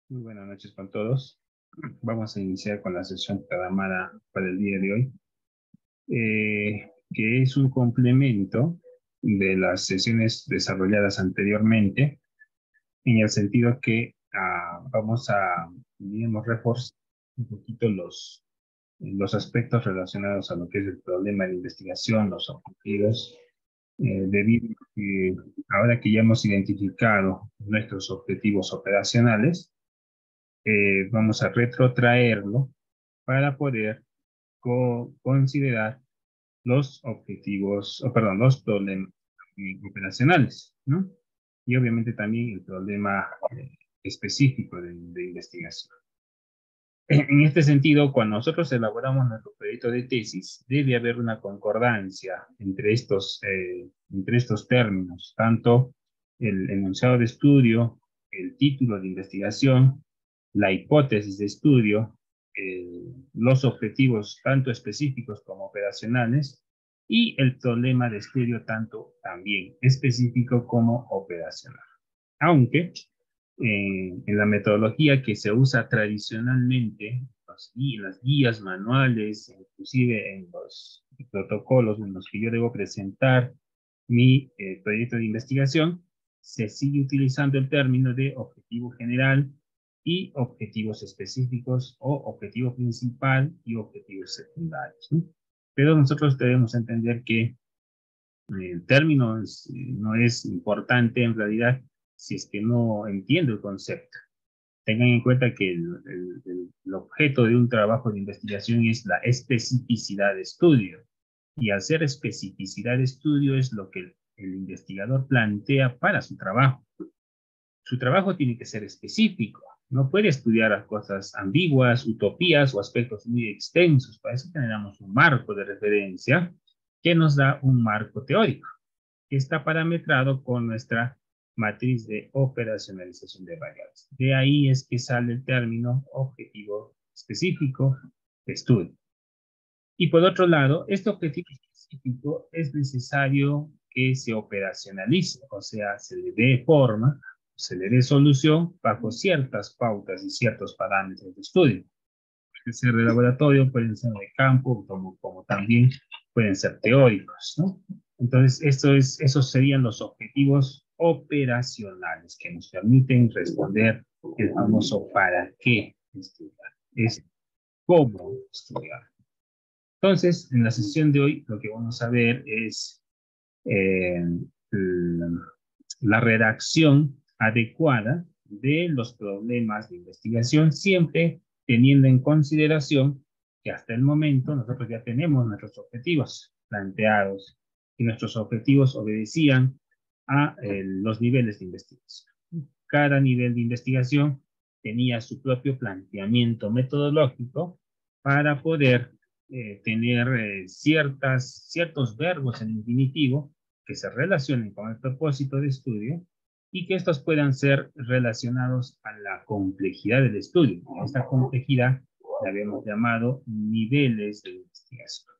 Muy buenas noches con todos. Vamos a iniciar con la sesión programada para el día de hoy, que es un complemento de las sesiones desarrolladas anteriormente, en el sentido que vamos a, digamos, reforzar un poquito los aspectos relacionados a lo que es el problema de investigación, los objetivos, debido a que ahora que ya hemos identificado nuestros objetivos operacionales, vamos a retrotraerlo para poder considerar los objetivos, o perdón, los problemas operacionales, ¿no? Y obviamente también el problema específico de investigación. En este sentido, cuando nosotros elaboramos nuestro proyecto de tesis, debe haber una concordancia entre estos términos, tanto el enunciado de estudio, el título de investigación, la hipótesis de estudio, los objetivos tanto específicos como operacionales y el problema de estudio tanto también específico como operacional. Aunque en la metodología que se usa tradicionalmente, las guías manuales, inclusive en los protocolos en los que yo debo presentar mi proyecto de investigación, se sigue utilizando el término de objetivo general y objetivos específicos o objetivo principal y objetivos secundarios, ¿no? Pero nosotros debemos entender que el término no es importante en realidad si es que no entiendo el concepto. Tengan en cuenta que el objeto de un trabajo de investigación es la especificidad de estudio. Y hacer especificidad de estudio es lo que el investigador plantea para su trabajo. Su trabajo tiene que ser específico. No puede estudiar cosas ambiguas, utopías o aspectos muy extensos. Para eso generamos un marco de referencia que nos da un marco teórico, que está parametrado con nuestra matriz de operacionalización de variables. De ahí es que sale el término objetivo específico de estudio. Y por otro lado, este objetivo específico es necesario que se operacionalice, o sea, se le dé forma, se le dé solución bajo ciertas pautas y ciertos parámetros de estudio. Pueden ser de laboratorio, pueden ser de campo, como también pueden ser teóricos, ¿no? Entonces, esos serían los objetivos operacionales que nos permiten responder el famoso ¿para qué estudiar? Es cómo estudiar. Entonces, en la sesión de hoy, lo que vamos a ver es eh, la redacción adecuada de los problemas de investigación, siempre teniendo en consideración que hasta el momento nosotros ya tenemos nuestros objetivos planteados y nuestros objetivos obedecían a los niveles de investigación. Cada nivel de investigación tenía su propio planteamiento metodológico para poder tener ciertos verbos en infinitivo que se relacionen con el propósito de estudio y que estos puedan ser relacionados a la complejidad del estudio. Esta complejidad la habíamos llamado niveles de investigación.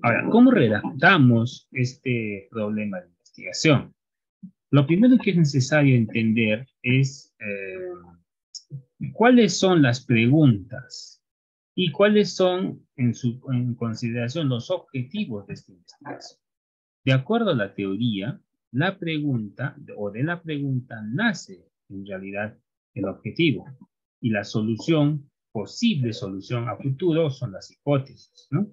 Ahora, ¿cómo redactamos este problema de investigación? Lo primero que es necesario entender es cuáles son las preguntas y cuáles son, en consideración, los objetivos de esta investigación. De acuerdo a la teoría, la pregunta o de la pregunta nace en realidad el objetivo y la solución, posible solución a futuro, son las hipótesis, ¿no?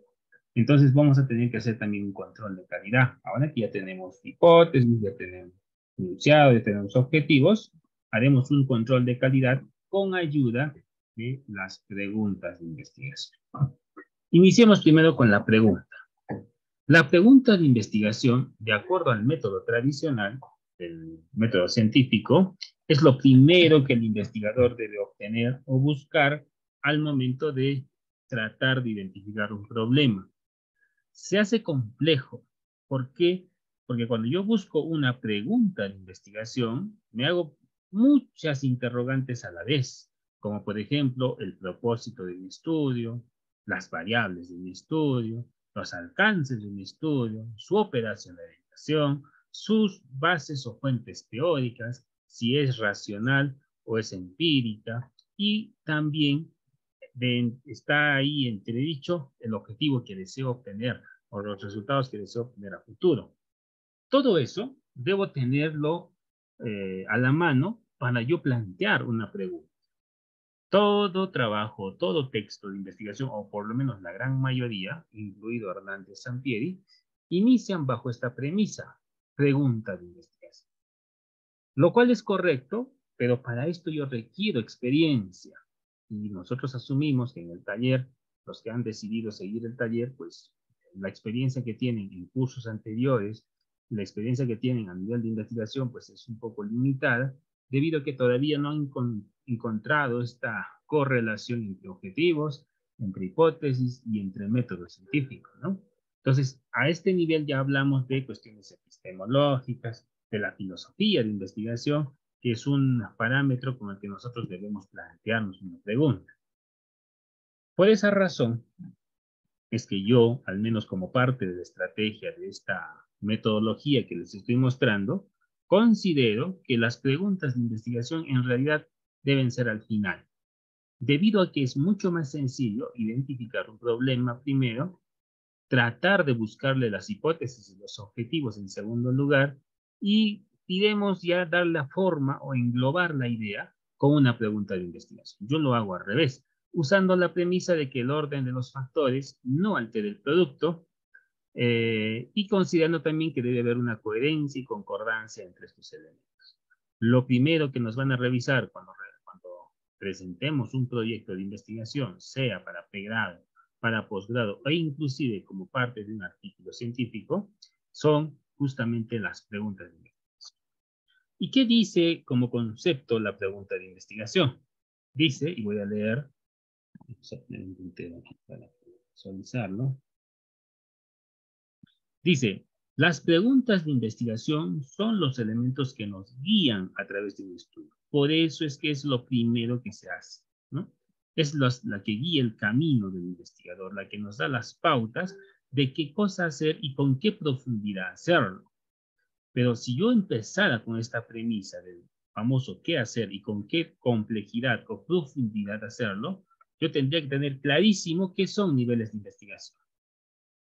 Entonces vamos a tener que hacer también un control de calidad. Ahora que ya tenemos hipótesis, ya tenemos enunciado, ya tenemos objetivos, haremos un control de calidad con ayuda de las preguntas de investigación. Iniciemos primero con la pregunta. La pregunta de investigación, de acuerdo al método tradicional, el método científico, es lo primero que el investigador debe obtener o buscar al momento de tratar de identificar un problema. Se hace complejo. ¿Por qué? Porque cuando yo busco una pregunta de investigación, me hago muchas interrogantes a la vez, como por ejemplo el propósito de mi estudio, las variables de mi estudio, los alcances de mi estudio, su operacionalización, sus bases o fuentes teóricas, si es racional o es empírica, y también está ahí entredicho el objetivo que deseo obtener o los resultados que deseo obtener a futuro. Todo eso debo tenerlo a la mano para yo plantear una pregunta. Todo trabajo, todo texto de investigación, o por lo menos la gran mayoría, incluido Hernández Sampieri, inician bajo esta premisa: pregunta de investigación. Lo cual es correcto, pero para esto yo requiero experiencia. Y nosotros asumimos que en el taller, los que han decidido seguir el taller, pues la experiencia que tienen en cursos anteriores, la experiencia que tienen a nivel de investigación, pues es un poco limitada, debido a que todavía no han encontrado esta correlación entre objetivos, entre hipótesis y entre métodos científicos, ¿no? Entonces, a este nivel ya hablamos de cuestiones epistemológicas, de la filosofía de investigación, que es un parámetro con el que nosotros debemos plantearnos una pregunta. Por esa razón, es que yo, al menos como parte de la estrategia de esta metodología que les estoy mostrando, considero que las preguntas de investigación en realidad deben ser al final, debido a que es mucho más sencillo identificar un problema primero, tratar de buscarle las hipótesis y los objetivos en segundo lugar, y iremos ya dar la forma o englobar la idea con una pregunta de investigación. Yo lo hago al revés, usando la premisa de que el orden de los factores no altere el producto, y considerando también que debe haber una coherencia y concordancia entre estos elementos. Lo primero que nos van a revisar cuando presentemos un proyecto de investigación, sea para pregrado, para posgrado e inclusive como parte de un artículo científico, son justamente las preguntas de investigación. ¿Y qué dice como concepto la pregunta de investigación? Dice, y voy a leer, vamos a poner un puntero aquí para visualizarlo. Dice, las preguntas de investigación son los elementos que nos guían a través de un estudio. Por eso es que es lo primero que se hace, ¿no? Es la que guía el camino del investigador, la que nos da las pautas de qué cosa hacer y con qué profundidad hacerlo. Pero si yo empezara con esta premisa del famoso qué hacer y con qué complejidad o profundidad hacerlo, yo tendría que tener clarísimo qué son niveles de investigación.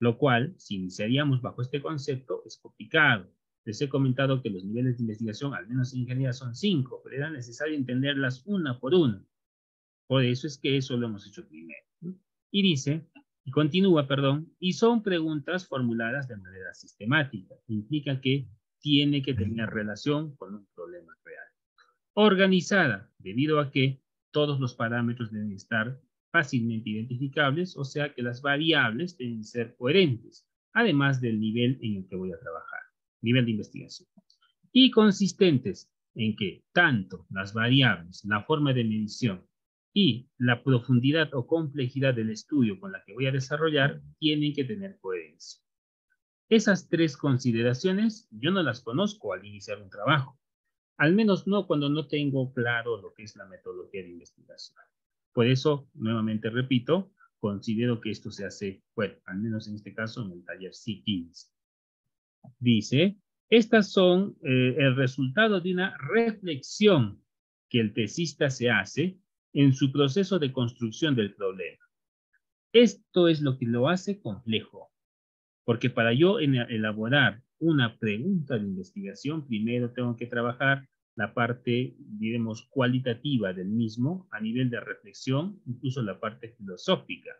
Lo cual, si iniciaríamos bajo este concepto, es complicado. Les he comentado que los niveles de investigación, al menos en ingeniería, son 5, pero era necesario entenderlas una por una. Por eso es que eso lo hemos hecho primero. Y dice, y continúa, perdón, y son preguntas formuladas de manera sistemática. Implica que tiene que tener relación con un problema real. Organizada, debido a que todos los parámetros deben estar fácilmente identificables, o sea que las variables deben ser coherentes, además del nivel en el que voy a trabajar, nivel de investigación. Y consistentes en que tanto las variables, la forma de medición y la profundidad o complejidad del estudio con la que voy a desarrollar tienen que tener coherencia. Esas tres consideraciones yo no las conozco al iniciar un trabajo. Al menos no cuando no tengo claro lo que es la metodología de investigación. Por eso, nuevamente repito, considero que esto se hace, bueno, al menos en este caso, en el taller C15. Dice, estas son el resultado de una reflexión que el tesista se hace en su proceso de construcción del problema. Esto es lo que lo hace complejo, porque para yo elaborar una pregunta de investigación, primero tengo que trabajar la parte, diremos, cualitativa del mismo, a nivel de reflexión, incluso la parte filosófica.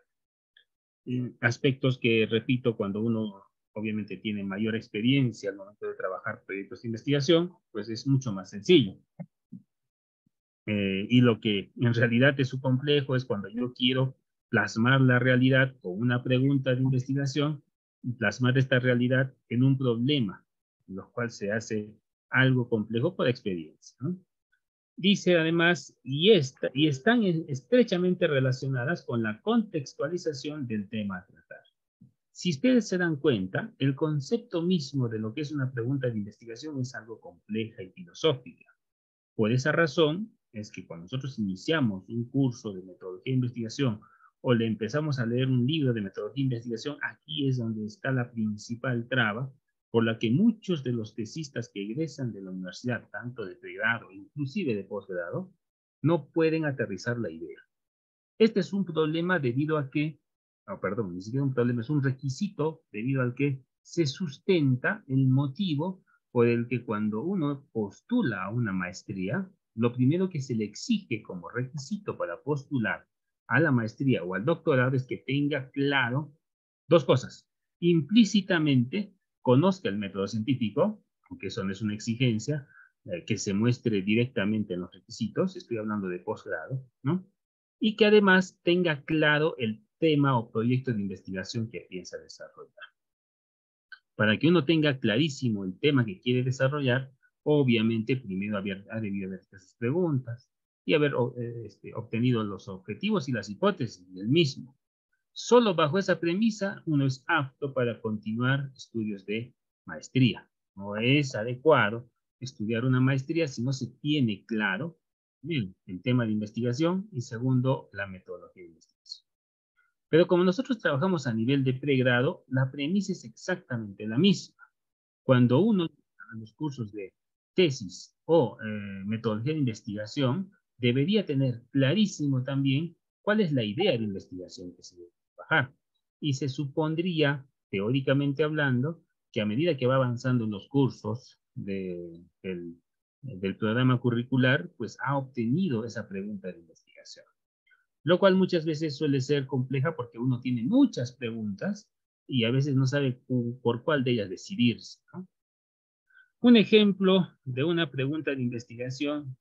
Aspectos que, repito, cuando uno obviamente tiene mayor experiencia al momento de trabajar proyectos de investigación, pues es mucho más sencillo. Y lo que en realidad es su complejo es cuando yo quiero plasmar la realidad con una pregunta de investigación y plasmar esta realidad en un problema, lo cual se hace algo complejo por experiencia, ¿no? Dice además, y están estrechamente relacionadas con la contextualización del tema a tratar. Si ustedes se dan cuenta, el concepto mismo de lo que es una pregunta de investigación es algo compleja y filosófica. Por esa razón es que cuando nosotros iniciamos un curso de metodología de investigación o le empezamos a leer un libro de metodología de investigación, aquí es donde está la principal traba por la que muchos de los tesistas que egresan de la universidad, tanto de pregrado, inclusive de posgrado, no pueden aterrizar la idea. Este es un problema debido a que, perdón, ni siquiera un problema, es un requisito debido al que se sustenta el motivo por el que cuando uno postula a una maestría, lo primero que se le exige como requisito para postular a la maestría o al doctorado es que tenga claro dos cosas. Implícitamente conozca el método científico, aunque eso no es una exigencia, que se muestre directamente en los requisitos, estoy hablando de posgrado, ¿no? Y que además tenga claro el tema o proyecto de investigación que piensa desarrollar. Para que uno tenga clarísimo el tema que quiere desarrollar, obviamente primero ha debido haber esas preguntas y haber obtenido los objetivos y las hipótesis del mismo. Solo bajo esa premisa uno es apto para continuar estudios de maestría. No es adecuado estudiar una maestría si no se tiene claro, bien, el tema de investigación y segundo, la metodología de investigación. Pero como nosotros trabajamos a nivel de pregrado, la premisa es exactamente la misma. Cuando uno a los cursos de tesis o metodología de investigación, debería tener clarísimo también cuál es la idea de investigación que se debe trabajar. Y se supondría, teóricamente hablando, que a medida que va avanzando en los cursos del programa curricular, pues ha obtenido esa pregunta de investigación. Lo cual muchas veces suele ser compleja porque uno tiene muchas preguntas y a veces no sabe por cuál de ellas decidirse, ¿no? Un ejemplo de una pregunta de investigación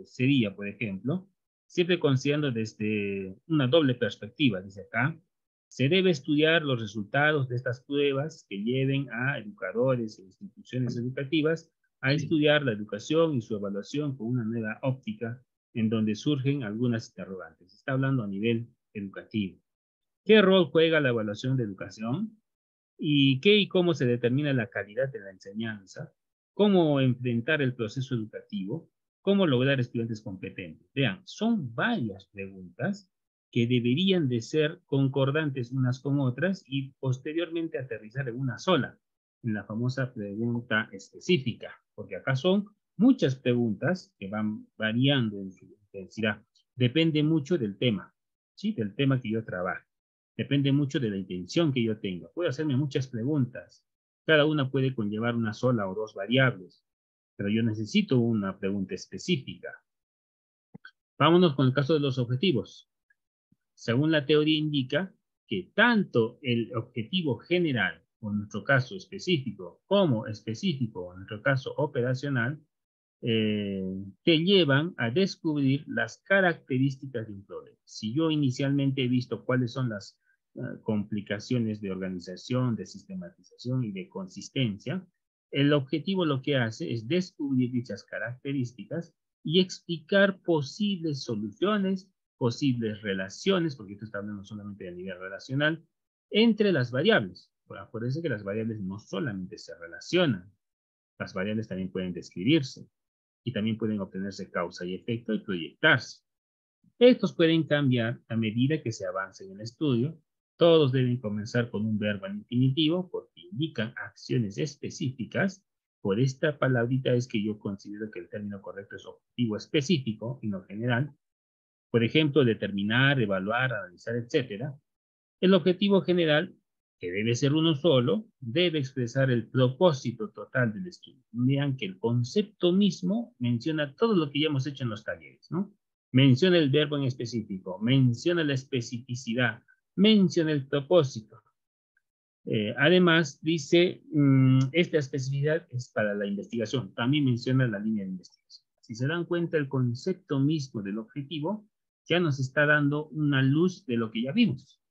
sería, por ejemplo, siempre considerando desde una doble perspectiva, dice acá, se debe estudiar los resultados de estas pruebas que lleven a educadores e instituciones educativas a estudiar la educación y su evaluación con una nueva óptica en donde surgen algunas interrogantes. Está hablando a nivel educativo. ¿Qué rol juega la evaluación de educación? ¿Y qué y cómo se determina la calidad de la enseñanza? ¿Cómo enfrentar el proceso educativo? ¿Cómo lograr estudiantes competentes? Vean, son varias preguntas que deberían de ser concordantes unas con otras y posteriormente aterrizar en una sola, en la famosa pregunta específica, porque acá son muchas preguntas que van variando en su intensidad. Depende mucho del tema, ¿sí? Del tema que yo trabaje. Depende mucho de la intención que yo tenga. Puedo hacerme muchas preguntas. Cada una puede conllevar una sola o dos variables, pero yo necesito una pregunta específica. Vámonos con el caso de los objetivos. Según la teoría indica que tanto el objetivo general, o en nuestro caso específico, como específico, o en nuestro caso operacional, te llevan a descubrir las características de un problema. Si yo inicialmente he visto cuáles son las complicaciones de organización, de sistematización y de consistencia, el objetivo lo que hace es descubrir dichas características y explicar posibles soluciones, posibles relaciones, porque esto está hablando solamente a nivel relacional, entre las variables. Acuérdense que las variables no solamente se relacionan, las variables también pueden describirse y también pueden obtenerse causa y efecto y proyectarse. Estos pueden cambiar a medida que se avance en el estudio. Todos deben comenzar con un verbo al infinitivo porque indican acciones específicas. Por esta palabrita es que yo considero que el término correcto es objetivo específico y no general. Por ejemplo, determinar, evaluar, analizar, etc. El objetivo general, que debe ser uno solo, debe expresar el propósito total del estudio. Vean que el concepto mismo menciona todo lo que ya hemos hecho en los talleres, ¿no? Menciona el verbo en específico, menciona la especificidad, menciona el propósito. Además, dice, esta especificidad es para la investigación. También menciona la línea de investigación. Si se dan cuenta, el concepto mismo del objetivo ya nos está dando una luz de lo que ya vimos.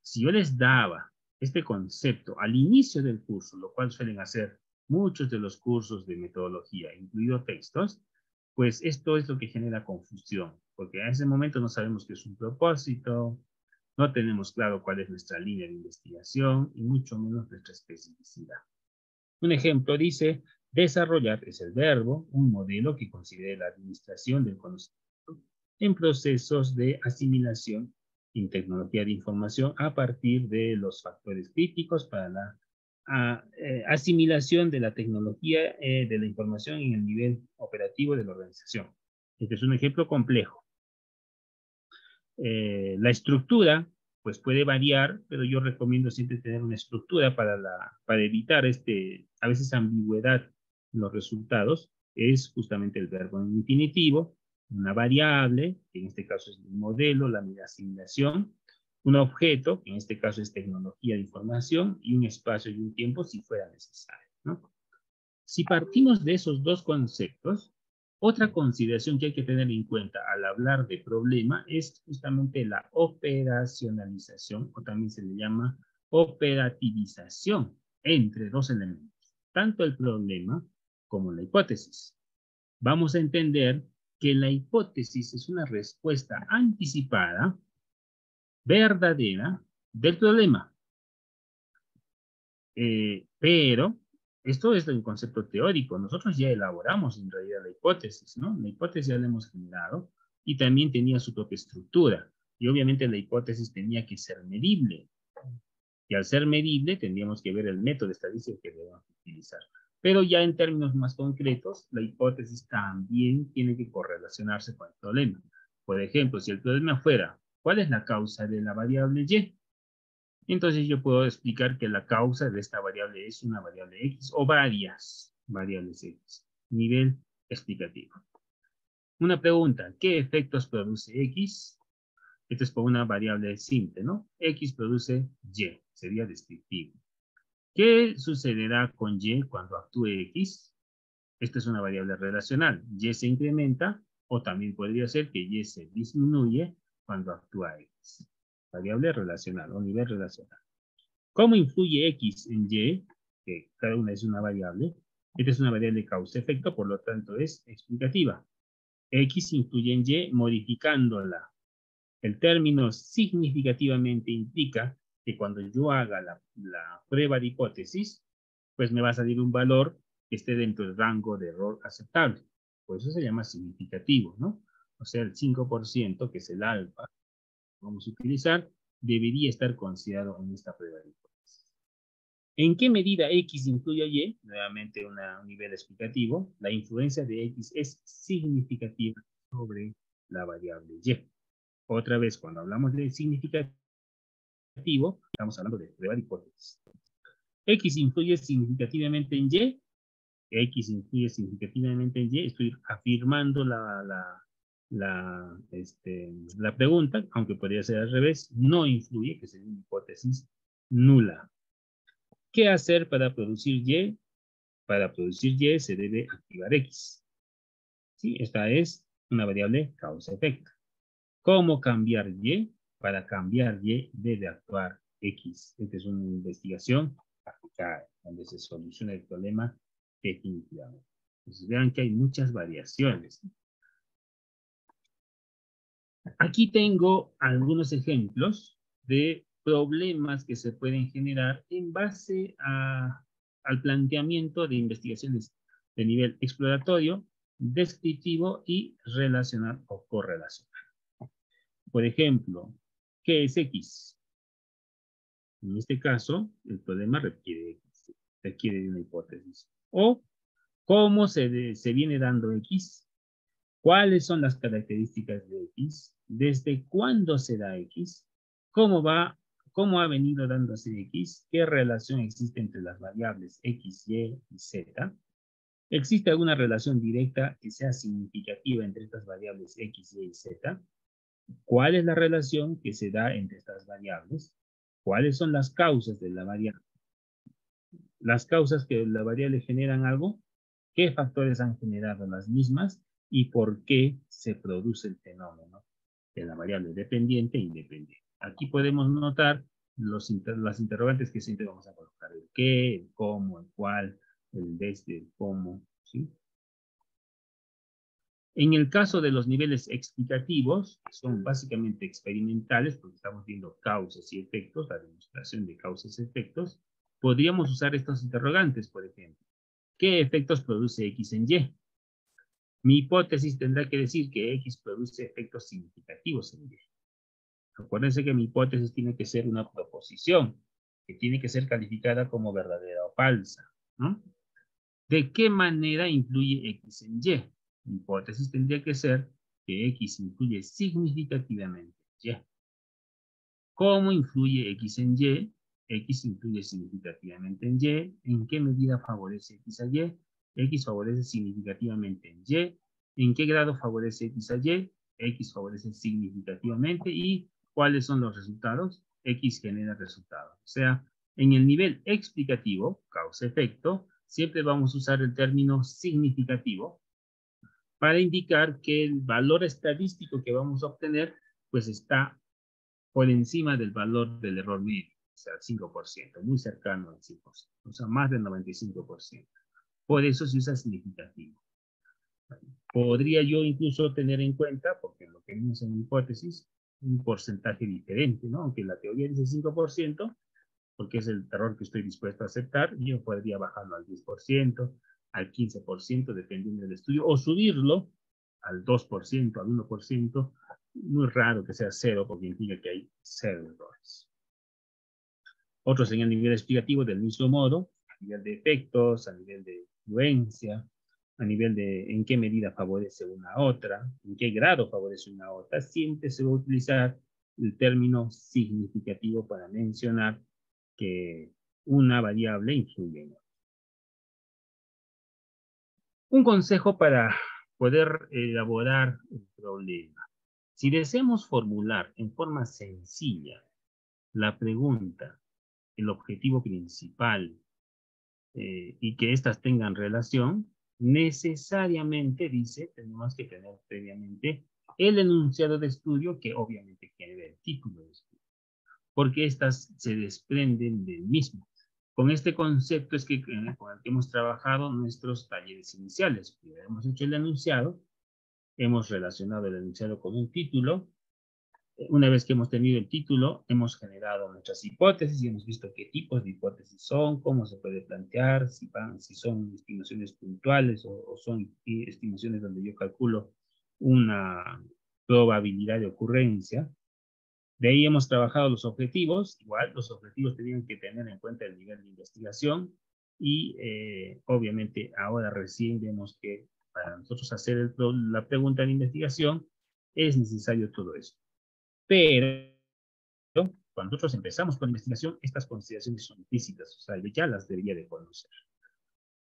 Si yo les daba este concepto al inicio del curso, lo cual suelen hacer muchos de los cursos de metodología, incluidos textos, pues esto es lo que genera confusión, porque a ese momento no sabemos qué es un propósito, no tenemos claro cuál es nuestra línea de investigación y mucho menos nuestra especificidad. Un ejemplo dice, desarrollar es el verbo, un modelo que considere la administración del conocimiento en procesos de asimilación en tecnología de información a partir de los factores críticos para la asimilación de la tecnología de la información en el nivel operativo de la organización. Este es un ejemplo complejo. La estructura, pues puede variar, pero yo recomiendo siempre tener una estructura para evitar a veces ambigüedad en los resultados. Es justamente el verbo en infinitivo, una variable, que en este caso es el modelo, la asignación, un objeto, que en este caso es tecnología de información, y un espacio y un tiempo si fuera necesario, ¿no? Si partimos de esos dos conceptos, otra consideración que hay que tener en cuenta al hablar de problema es justamente la operacionalización, o también se le llama operativización entre dos elementos, tanto el problema como la hipótesis. Vamos a entender que la hipótesis es una respuesta anticipada, verdadera, del problema. Pero esto es el concepto teórico. Nosotros ya elaboramos en realidad la hipótesis, ¿no? La hipótesis ya la hemos generado y también tenía su propia estructura. Y obviamente la hipótesis tenía que ser medible. Y al ser medible tendríamos que ver el método estadístico que debemos utilizar. Pero ya en términos más concretos, la hipótesis también tiene que correlacionarse con el problema. Por ejemplo, si el problema fuera, ¿cuál es la causa de la variable Y? Entonces yo puedo explicar que la causa de esta variable es una variable X o varias variables X. Nivel explicativo. Una pregunta, ¿qué efectos produce X? Esto es por una variable simple, ¿no? X produce Y, sería descriptivo. ¿Qué sucederá con Y cuando actúe X? Esta es una variable relacional. Y se incrementa o también podría ser que Y se disminuye cuando actúa X. Variable relacional o nivel relacional. ¿Cómo influye X en Y? Que cada una es una variable. Esta es una variable causa-efecto, por lo tanto es explicativa. X influye en Y modificándola. El término significativamente implica que cuando yo haga la prueba de hipótesis, pues me va a salir un valor que esté dentro del rango de error aceptable. Por eso se llama significativo, ¿no? O sea, el 5%, que es el alfa, que vamos a utilizar, debería estar considerado en esta prueba de hipótesis. ¿En qué medida X influye a Y? Nuevamente un nivel explicativo. La influencia de X es significativa sobre la variable Y. Otra vez, cuando hablamos de significativo, estamos hablando de prueba de hipótesis. X influye significativamente en Y. X influye significativamente en Y. Estoy afirmando la pregunta, aunque podría ser al revés. No influye, que sería una hipótesis nula. ¿Qué hacer para producir Y? Para producir Y se debe activar X. ¿Sí? Esta es una variable causa-efecto. ¿Cómo cambiar Y? Para cambiar Y debe actuar X. Esta es una investigación aplicada, donde se soluciona el problema definitivamente. Entonces vean que hay muchas variaciones. Aquí tengo algunos ejemplos de problemas que se pueden generar en base al planteamiento de investigaciones de nivel exploratorio, descriptivo y relacional o correlacional. Por ejemplo, ¿qué es X? En este caso, el problema requiere de una hipótesis. O, ¿cómo se viene dando X? ¿Cuáles son las características de X? ¿Desde cuándo se da X? ¿Cómo ha venido dándose X? ¿Qué relación existe entre las variables X, Y y Z? ¿Existe alguna relación directa que sea significativa entre estas variables X, Y y Z? ¿Cuál es la relación que se da entre estas variables? ¿Cuáles son las causas de la variable? Las causas que la variable generan algo, ¿qué factores han generado las mismas y por qué se produce el fenómeno de la variable dependiente e independiente? Aquí podemos notar las interrogantes que siempre vamos a colocar: el qué, el cómo, el cuál, el desde, el cómo, ¿sí? En el caso de los niveles explicativos, que son básicamente experimentales, porque estamos viendo causas y efectos, la demostración de causas y efectos, podríamos usar estos interrogantes, por ejemplo. ¿Qué efectos produce X en Y? Mi hipótesis tendrá que decir que X produce efectos significativos en Y. Acuérdense que mi hipótesis tiene que ser una proposición, que tiene que ser calificada como verdadera o falsa, ¿no? ¿De qué manera influye X en Y? hipótesis tendría que ser que X influye significativamente en Y. ¿Cómo influye X en Y? X influye significativamente en Y. ¿En qué medida favorece X a Y? X favorece significativamente en Y. ¿En qué grado favorece X a Y? X favorece significativamente. ¿Y cuáles son los resultados? X genera resultados. O sea, en el nivel explicativo, causa-efecto, siempre vamos a usar el término significativo para indicar que el valor estadístico que vamos a obtener pues está por encima del valor del error medio, o sea, el 5%, muy cercano al 5%, o sea, más del 95%. Por eso se usa significativo. Podría yo incluso tener en cuenta, porque lo que vimos en hipótesis, un porcentaje diferente, ¿no? Aunque la teoría dice 5%, porque es el error que estoy dispuesto a aceptar, yo podría bajarlo al 10%, al 15%, dependiendo del estudio, o subirlo al 2%, al 1%, muy raro que sea cero, porque implica que hay cero errores. Otros en el nivel explicativo del mismo modo, a nivel de efectos, a nivel de influencia, a nivel de en qué medida favorece una a otra, en qué grado favorece una a otra, siempre se va a utilizar el término significativo para mencionar que una variable influye en otra. Un consejo para poder elaborar el problema. Si deseamos formular en forma sencilla la pregunta, el objetivo principal, y que éstas tengan relación, necesariamente, dice, tenemos que tener previamente el enunciado de estudio, que obviamente genera el título de estudio, porque éstas se desprenden del mismo. Con este concepto es que con el que hemos trabajado nuestros talleres iniciales. Primero hemos hecho el enunciado, hemos relacionado el enunciado con un título. Una vez que hemos tenido el título, hemos generado nuestras hipótesis y hemos visto qué tipos de hipótesis son, cómo se puede plantear, si son estimaciones puntuales o son estimaciones donde yo calculo una probabilidad de ocurrencia. De ahí hemos trabajado los objetivos. Igual, los objetivos tenían que tener en cuenta el nivel de investigación y obviamente ahora recién vemos que para nosotros hacer la pregunta de investigación es necesario todo eso. Pero cuando nosotros empezamos con la investigación, estas consideraciones son implícitas, o sea, yo ya las debería de conocer.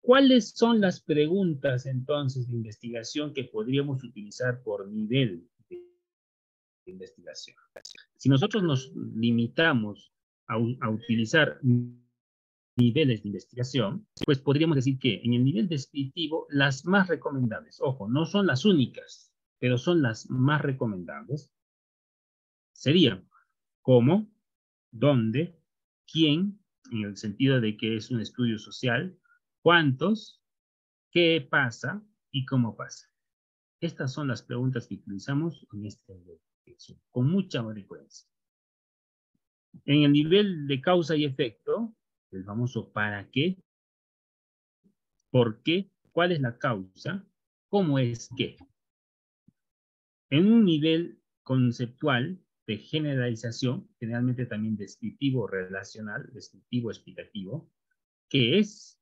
¿Cuáles son las preguntas entonces de investigación que podríamos utilizar por nivel de investigación? Si nosotros nos limitamos a utilizar niveles de investigación, pues podríamos decir que en el nivel descriptivo, las más recomendables, ojo, no son las únicas, pero son las más recomendables, serían cómo, dónde, quién, en el sentido de que es un estudio social, cuántos, qué pasa y cómo pasa. Estas son las preguntas que utilizamos en este nivel, con mucha frecuencia. En el nivel de causa y efecto, el famoso para qué, por qué, cuál es la causa, cómo es qué. En un nivel conceptual de generalización, generalmente también descriptivo relacional, descriptivo explicativo, ¿qué es?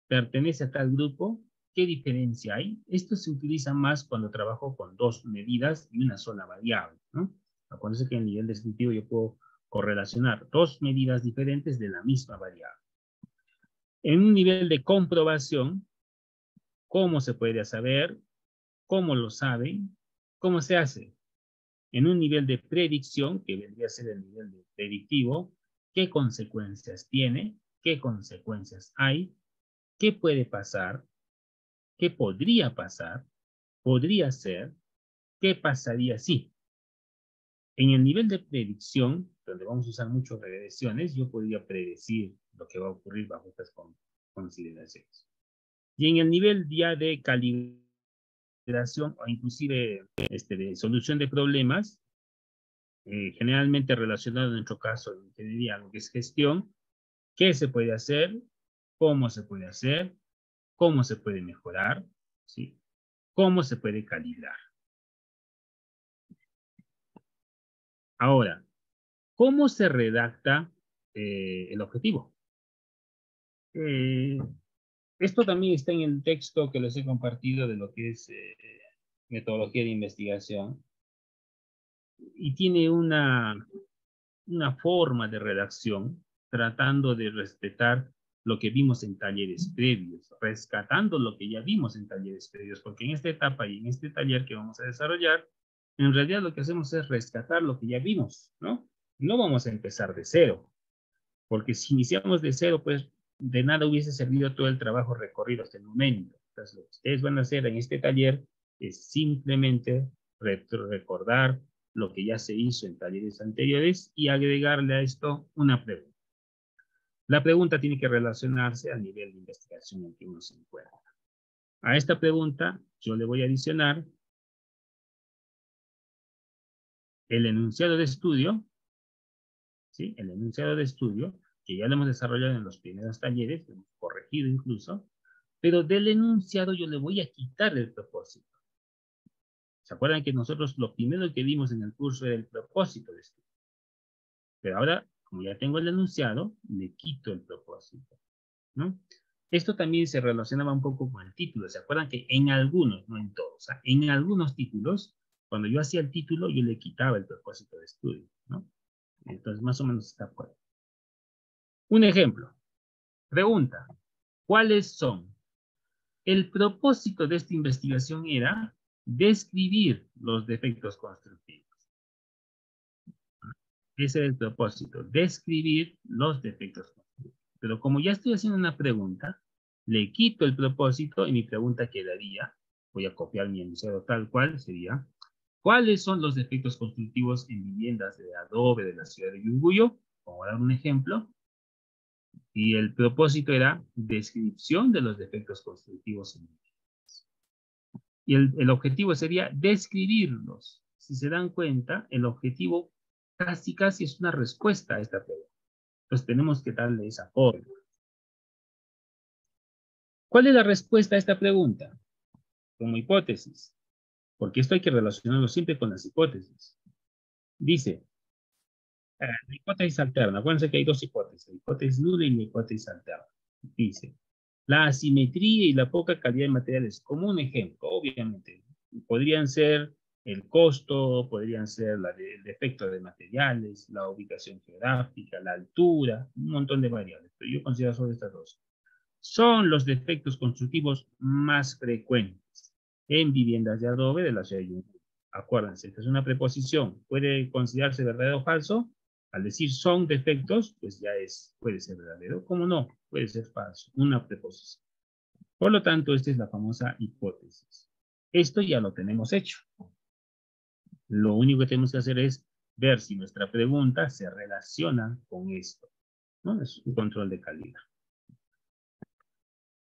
¿Pertenece a tal grupo? ¿Qué diferencia hay? Esto se utiliza más cuando trabajo con dos medidas y una sola variable, ¿no? Acuérdense que en el nivel descriptivo yo puedo correlacionar dos medidas diferentes de la misma variable. En un nivel de comprobación, ¿cómo se puede saber? ¿Cómo lo saben? ¿Cómo se hace? En un nivel de predicción, que vendría a ser el nivel de predictivo, ¿qué consecuencias tiene? ¿Qué consecuencias hay? ¿Qué puede pasar? ¿Qué podría pasar? ¿Podría ser? ¿Qué pasaría si? En el nivel de predicción, donde vamos a usar muchas regresiones, yo podría predecir lo que va a ocurrir bajo estas consideraciones. Y en el nivel ya de calibración o inclusive de solución de problemas, generalmente relacionado en nuestro caso en ingeniería, lo que es gestión, ¿qué se puede hacer? ¿Cómo se puede hacer? ¿Cómo se puede mejorar? ¿Sí? ¿Cómo se puede calibrar? Ahora, ¿cómo se redacta el objetivo? Esto también está en el texto que les he compartido de lo que es metodología de investigación y tiene una forma de redacción tratando de respetar lo que vimos en talleres previos, rescatando lo que ya vimos en talleres previos, porque en esta etapa y en este taller que vamos a desarrollar, en realidad lo que hacemos es rescatar lo que ya vimos, ¿no? No vamos a empezar de cero, porque si iniciamos de cero, pues de nada hubiese servido todo el trabajo recorrido hasta el momento. Entonces, lo que ustedes van a hacer en este taller es simplemente recordar lo que ya se hizo en talleres anteriores y agregarle a esto una pregunta. La pregunta tiene que relacionarse al nivel de investigación en que uno se encuentra. A esta pregunta yo le voy a adicionar el enunciado de estudio, ¿sí? El enunciado de estudio, que ya lo hemos desarrollado en los primeros talleres, lo hemos corregido incluso, pero del enunciado yo le voy a quitar el propósito. ¿Se acuerdan que nosotros lo primero que vimos en el curso era el propósito de estudio? Pero ahora, como ya tengo el enunciado, le quito el propósito, ¿no? Esto también se relacionaba un poco con el título. ¿Se acuerdan que en algunos, no en todos, en algunos títulos, cuando yo hacía el título, yo le quitaba el propósito de estudio, ¿no? Entonces, más o menos está por ahí. Un ejemplo. Pregunta. ¿Cuáles son? El propósito de esta investigación era describir los defectos constructivos. Ese era el propósito, describir los defectos constructivos. Pero como ya estoy haciendo una pregunta, le quito el propósito y mi pregunta quedaría, voy a copiar mi enunciado tal cual, sería, ¿cuáles son los defectos constructivos en viviendas de adobe de la ciudad de Yunguyo? Vamos a dar un ejemplo. Y el propósito era descripción de los defectos constructivos en viviendas. Y el objetivo sería describirlos. Si se dan cuenta, el objetivo casi es una respuesta a esta pregunta. Entonces tenemos que darle esa forma. ¿Cuál es la respuesta a esta pregunta? Como hipótesis. Porque esto hay que relacionarlo siempre con las hipótesis. Dice, la hipótesis alterna. Acuérdense que hay dos hipótesis. La hipótesis nula y la hipótesis alterna. Dice, la asimetría y la poca calidad de materiales. Como un ejemplo, obviamente. Podrían ser el costo, podrían ser el defecto de materiales, la ubicación geográfica, la altura, un montón de variables. Pero yo considero solo estas dos. Son los defectos constructivos más frecuentes en viviendas de adobe de la ciudad de Yungay. Acuérdense, esta es una preposición. ¿Puede considerarse verdadero o falso? Al decir son defectos, pues ya puede ser verdadero. ¿Cómo no? Puede ser falso. Una preposición. Por lo tanto, esta es la famosa hipótesis. Esto ya lo tenemos hecho. Lo único que tenemos que hacer es ver si nuestra pregunta se relaciona con esto, ¿no? Es un control de calidad.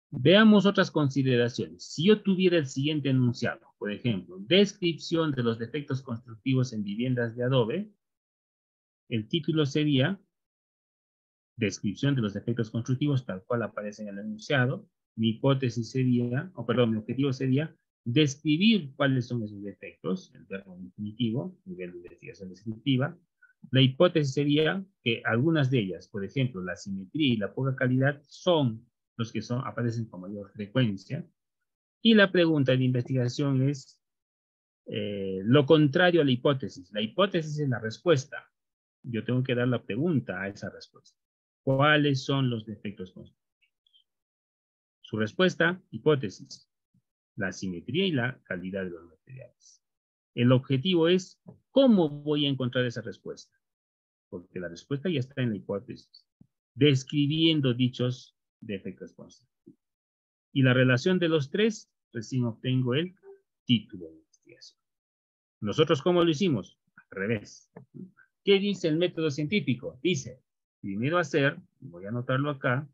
Veamos otras consideraciones. Si yo tuviera el siguiente enunciado, por ejemplo, descripción de los defectos constructivos en viviendas de adobe, el título sería descripción de los defectos constructivos tal cual aparece en el enunciado. Mi hipótesis sería, mi objetivo sería describir cuáles son esos defectos, el verbo infinitivo, nivel de investigación descriptiva. La hipótesis sería que algunas de ellas, por ejemplo, la simetría y la poca calidad, son los que aparecen con mayor frecuencia. Y la pregunta de investigación es lo contrario a la hipótesis. La hipótesis es la respuesta. Yo tengo que dar la pregunta a esa respuesta. ¿Cuáles son los defectos constructivos? Su respuesta, hipótesis. La simetría y la calidad de los materiales. El objetivo es, ¿cómo voy a encontrar esa respuesta? Porque la respuesta ya está en la hipótesis. Describiendo dichos defectos constructivos. Y la relación de los tres, recién obtengo el título de investigación. ¿Nosotros cómo lo hicimos? Al revés. ¿Qué dice el método científico? Dice, primero hacer, voy a anotarlo acá,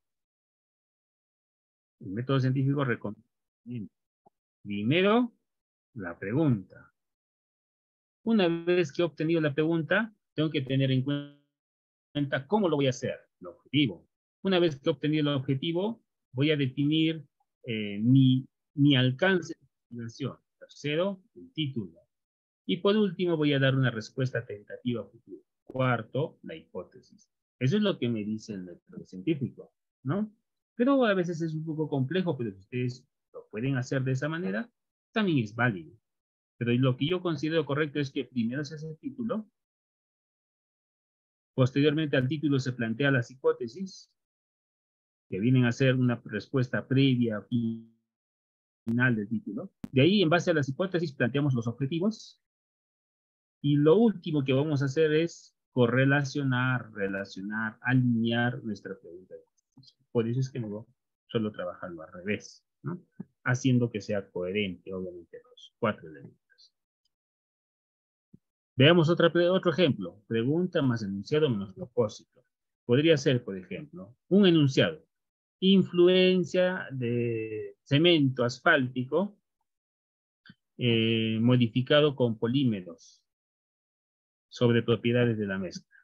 el método científico recomienda, primero, la pregunta. Una vez que he obtenido la pregunta, tengo que tener en cuenta cómo lo voy a hacer, el objetivo. Una vez que he obtenido el objetivo, voy a definir mi alcance de investigación. Tercero, el título. Y por último, voy a dar una respuesta tentativa futura. Cuarto, la hipótesis. Eso es lo que me dice el método científico, ¿no? Pero a veces es un poco complejo, pero si ustedes lo pueden hacer de esa manera, también es válido. Pero lo que yo considero correcto es que primero se hace el título, posteriormente al título se plantea las hipótesis, que vienen a ser una respuesta previa, final del título. De ahí, en base a las hipótesis, planteamos los objetivos. Y lo último que vamos a hacer es correlacionar, relacionar, alinear nuestra pregunta. Por eso es que no solo trabajarlo al revés, ¿no? Haciendo que sea coherente, obviamente, los 4 elementos. Veamos otro ejemplo. Pregunta más enunciado menos propósito. Podría ser, por ejemplo, un enunciado. Influencia de cemento asfáltico modificado con polímeros sobre propiedades de la mezcla.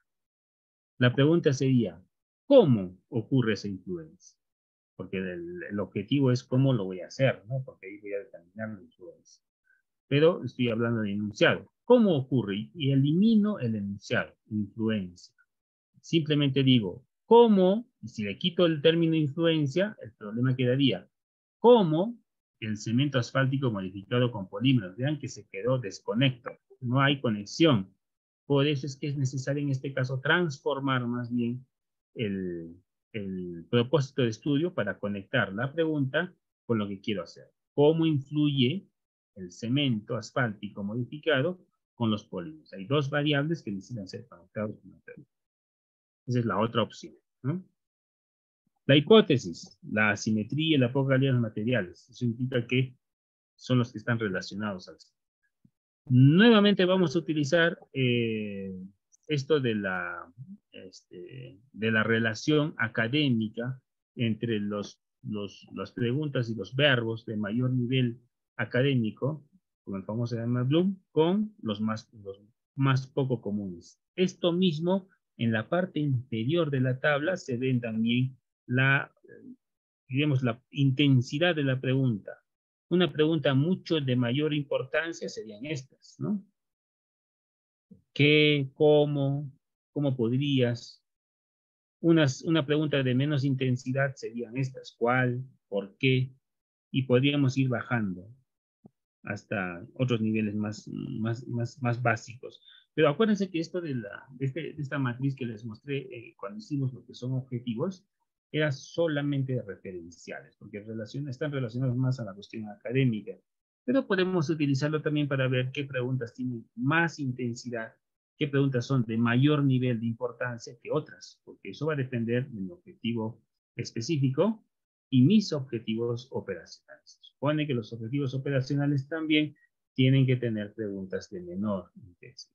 La pregunta sería, ¿cómo ocurre esa influencia? Porque el objetivo es cómo lo voy a hacer, ¿no? Porque ahí voy a determinar la influencia. Pero estoy hablando de enunciado. ¿Cómo ocurre? Y elimino el enunciado, influencia. Simplemente digo, ¿cómo? Y si le quito el término influencia, el problema quedaría, ¿cómo el cemento asfáltico modificado con polímeros? Vean que se quedó desconecto, no hay conexión. Por eso es que es necesario en este caso transformar más bien el, el propósito de estudio para conectar la pregunta con lo que quiero hacer. ¿Cómo influye el cemento asfáltico modificado con los polímeros? Hay dos variables que necesitan ser conectados con la pregunta. Esa es la otra opción, ¿no? La hipótesis, la asimetría y la poca calidad de los materiales. Eso implica que son los que están relacionados al centro. Nuevamente vamos a utilizar esto de la relación académica entre las preguntas y los verbos de mayor nivel académico, como el famoso llama Bloom, con los más poco comunes. Esto mismo en la parte inferior de la tabla se ven también digamos, la intensidad de la pregunta. Una pregunta mucho de mayor importancia serían estas, ¿no? ¿Qué, cómo podrías? Una pregunta de menos intensidad serían estas, ¿cuál, por qué? Y podríamos ir bajando hasta otros niveles más básicos. Pero acuérdense que esto de esta matriz que les mostré cuando hicimos lo que son objetivos, era solamente referenciales, porque están relacionados más a la cuestión académica. Pero podemos utilizarlo también para ver qué preguntas tienen más intensidad, qué preguntas son de mayor nivel de importancia que otras, porque eso va a depender del objetivo específico y mis objetivos operacionales. Se supone que los objetivos operacionales también tienen que tener preguntas de menor intensidad.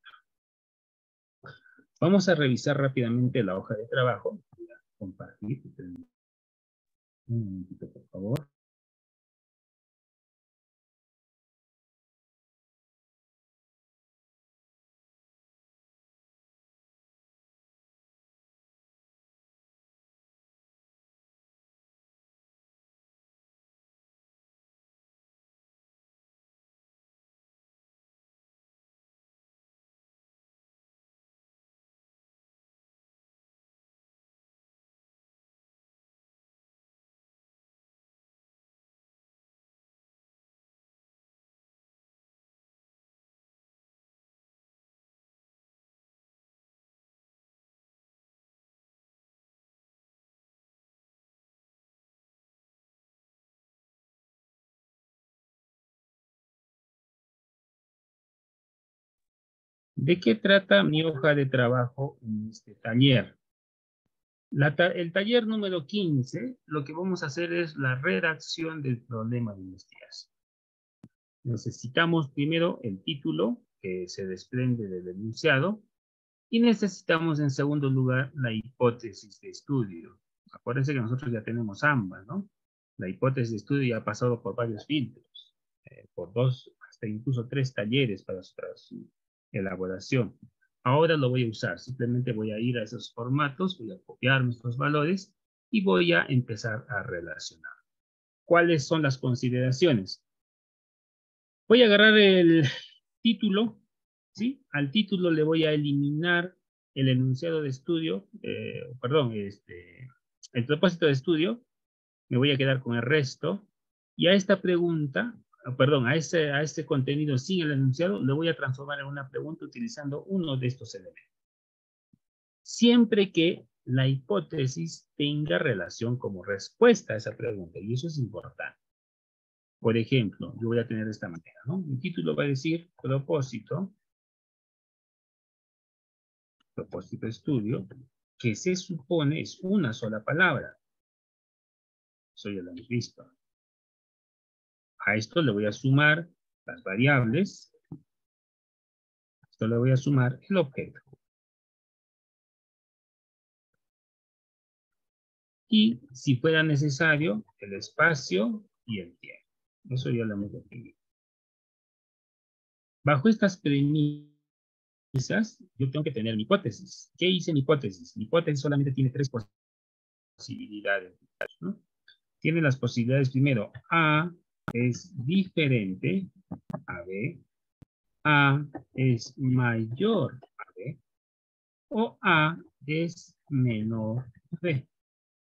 Vamos a revisar rápidamente la hoja de trabajo. Voy a compartir. Un momentito, por favor. ¿De qué trata mi hoja de trabajo en este taller? El taller número 15, lo que vamos a hacer es la redacción del problema de investigación. Necesitamos primero el título, que se desprende del enunciado, y necesitamos en segundo lugar la hipótesis de estudio. Acuérdense que nosotros ya tenemos ambas, ¿no? La hipótesis de estudio ya ha pasado por varios filtros, por 2, hasta incluso 3 talleres para su elaboración. Ahora lo voy a usar, simplemente voy a ir a esos formatos, voy a copiar nuestros valores y voy a empezar a relacionar. ¿Cuáles son las consideraciones? Voy a agarrar el título, ¿sí? Al título le voy a eliminar el enunciado de estudio, perdón, el propósito de estudio, me voy a quedar con el resto, y a esta pregunta, perdón, a este contenido sin el enunciado, le voy a transformar en una pregunta utilizando uno de estos elementos. Siempre que la hipótesis tenga relación como respuesta a esa pregunta, y eso es importante. Por ejemplo, yo voy a tener de esta manera, ¿no? Mi título va a decir propósito estudio, que se supone es una sola palabra. Eso ya lo hemos visto. A esto le voy a sumar las variables. A esto le voy a sumar el objeto. Y, si fuera necesario, el espacio y el tiempo. Eso ya lo hemos definido. Bajo estas premisas, yo tengo que tener mi hipótesis. ¿Qué hice mi hipótesis? Mi hipótesis solamente tiene tres posibilidades, ¿no? Tiene las posibilidades primero. A es diferente a B. A es mayor a B. O A es menor a B.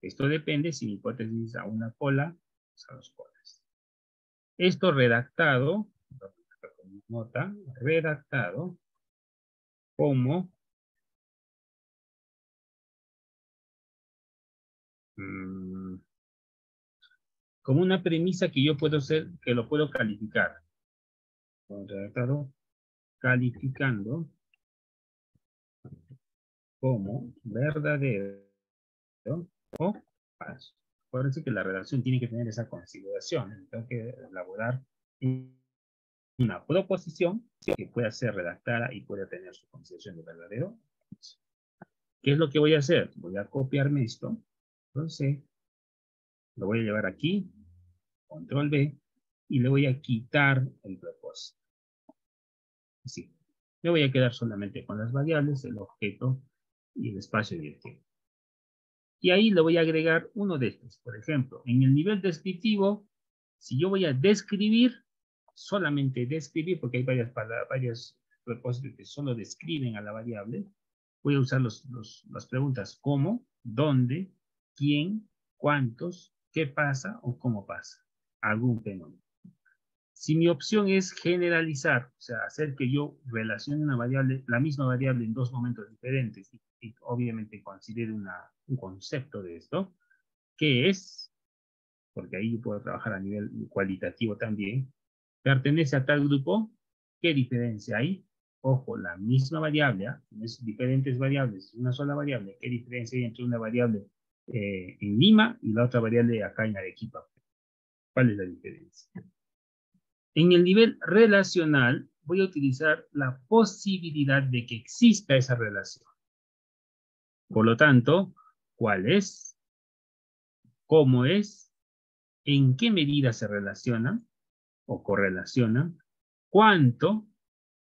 Esto depende si mi hipótesis es a una cola o a dos colas. Esto redactado, nota, redactado como como una premisa que yo puedo hacer, que lo puedo calificar. Redactado calificando como verdadero o falso. Acuérdense que la redacción tiene que tener esa consideración. Tengo que elaborar una proposición que pueda ser redactada y pueda tener su consideración de verdadero. ¿Qué es lo que voy a hacer? Voy a copiarme esto. Entonces, lo voy a llevar aquí, control B, y le voy a quitar el propósito. Así. Me voy a quedar solamente con las variables, el objeto y el espacio y el tiempo. Y ahí le voy a agregar uno de estos. Por ejemplo, en el nivel descriptivo, si yo voy a describir, solamente describir, porque hay varios propósitos que solo describen a la variable, voy a usar las preguntas cómo, dónde, quién, cuántos, qué pasa o cómo pasa. Algún fenómeno. Si mi opción es generalizar, o sea, hacer que yo relacione una variable, la misma variable en dos momentos diferentes, y obviamente considere un concepto de esto, que es, porque ahí yo puedo trabajar a nivel cualitativo también, pertenece a tal grupo, ¿qué diferencia hay? Ojo, la misma variable, tienes diferentes variables, una sola variable, ¿qué diferencia hay entre una variable en Lima y la otra variable acá en Arequipa? ¿Cuál es la diferencia? En el nivel relacional, voy a utilizar la posibilidad de que exista esa relación. Por lo tanto, ¿cuál es? ¿Cómo es? ¿En qué medida se relacionan o correlacionan? ¿Cuánto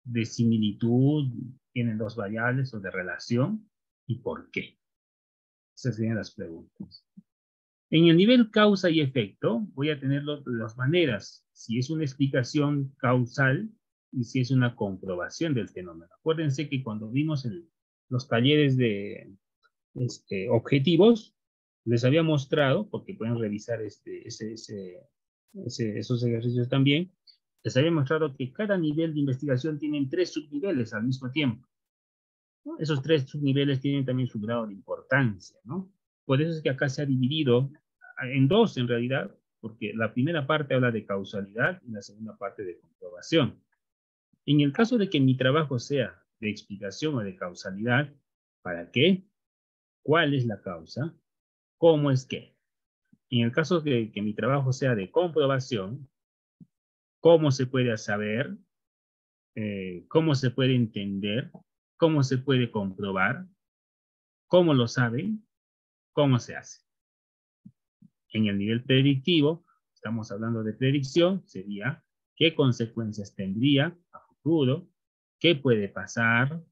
de similitud tienen dos variables o de relación? ¿Y por qué? Esas serían las preguntas. En el nivel causa y efecto, voy a tener las maneras. Si es una explicación causal y si es una comprobación del fenómeno. Acuérdense que cuando vimos los talleres de objetivos, les había mostrado, porque pueden revisar esos ejercicios también, les había mostrado que cada nivel de investigación tiene tres subniveles al mismo tiempo, ¿no? Esos tres subniveles tienen también su grado de importancia, ¿no? Por eso es que acá se ha dividido en dos, en realidad, porque la primera parte habla de causalidad y la segunda parte de comprobación. En el caso de que mi trabajo sea de explicación o de causalidad, ¿para qué? ¿Cuál es la causa? ¿Cómo es qué? En el caso de que mi trabajo sea de comprobación, ¿cómo se puede saber? ¿Cómo se puede entender? ¿Cómo se puede comprobar? ¿Cómo lo saben? ¿Cómo se hace? En el nivel predictivo, estamos hablando de predicción, sería qué consecuencias tendría a futuro, qué puede pasar,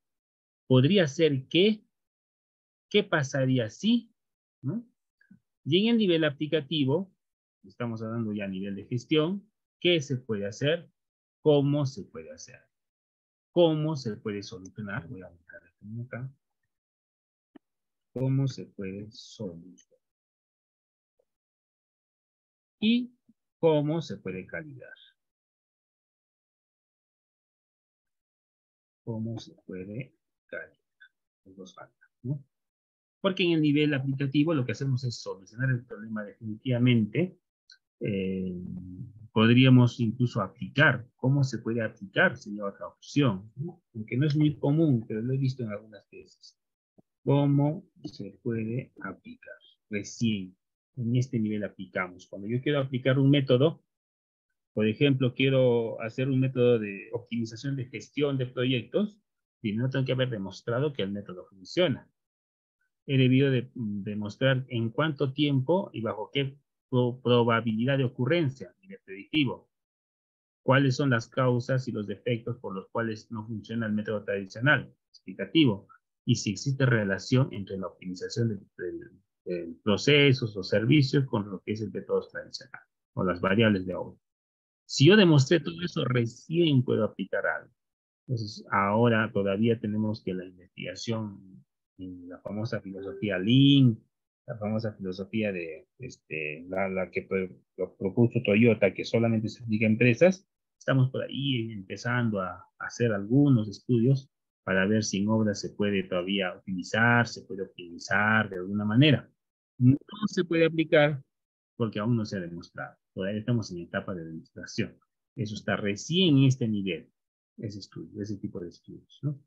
podría ser qué pasaría si, ¿no? Y en el nivel aplicativo, estamos hablando ya a nivel de gestión, qué se puede hacer, cómo se puede hacer, cómo se puede solucionar, voy a buscar acá, cómo se puede solucionar. y cómo se puede calibrar. Cómo se puede calibrar. Los dos faltan, ¿no? Porque en el nivel aplicativo lo que hacemos es solucionar el problema definitivamente. Podríamos incluso aplicar. ¿Cómo se puede aplicar? Sería otra opción, ¿no? Aunque no es muy común, pero lo he visto en algunas veces. ¿Cómo se puede aplicar? Recién en este nivel aplicamos. Cuando yo quiero aplicar un método, por ejemplo, quiero hacer un método de optimización de gestión de proyectos, primero tengo que haber demostrado que el método funciona. He debido demostrar en cuánto tiempo y bajo qué probabilidad de ocurrencia, nivel predictivo. ¿Cuáles son las causas y los defectos por los cuales no funciona el método tradicional, explicativo? Y si existe relación entre la optimización de procesos o servicios con lo que es el método tradicional, o las variables de ahorro. Si yo demostré todo eso, recién puedo aplicar algo. Entonces, ahora todavía tenemos que la investigación, la famosa filosofía Lean, la famosa filosofía de la que lo propuso Toyota, que solamente se aplica a empresas, estamos por ahí empezando a hacer algunos estudios para ver si en obras se puede todavía utilizar, se puede optimizar de alguna manera. No se puede aplicar porque aún no se ha demostrado. Todavía estamos en etapa de demostración. Eso está recién en este nivel, ese estudio, ese tipo de estudios, ¿no?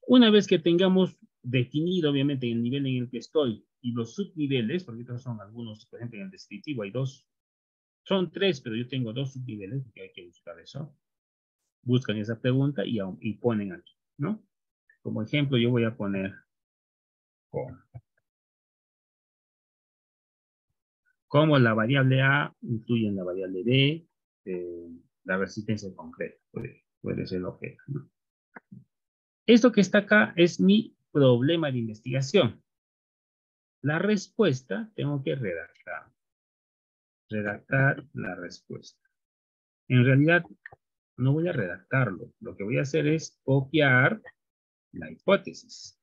Una vez que tengamos definido, obviamente, el nivel en el que estoy y los subniveles, porque estos son algunos, por ejemplo, en el descriptivo hay dos, son tres, pero yo tengo dos subniveles, porque hay que buscar eso. Buscan esa pregunta y ponen aquí, ¿no? Como ejemplo, yo voy a poner cómo la variable A influye en la variable B, la resistencia concreta, puede ser el objeto, ¿no? Esto que está acá es mi problema de investigación. La respuesta tengo que redactar. Redactar la respuesta. En realidad, no voy a redactarlo. Lo que voy a hacer es copiar la hipótesis.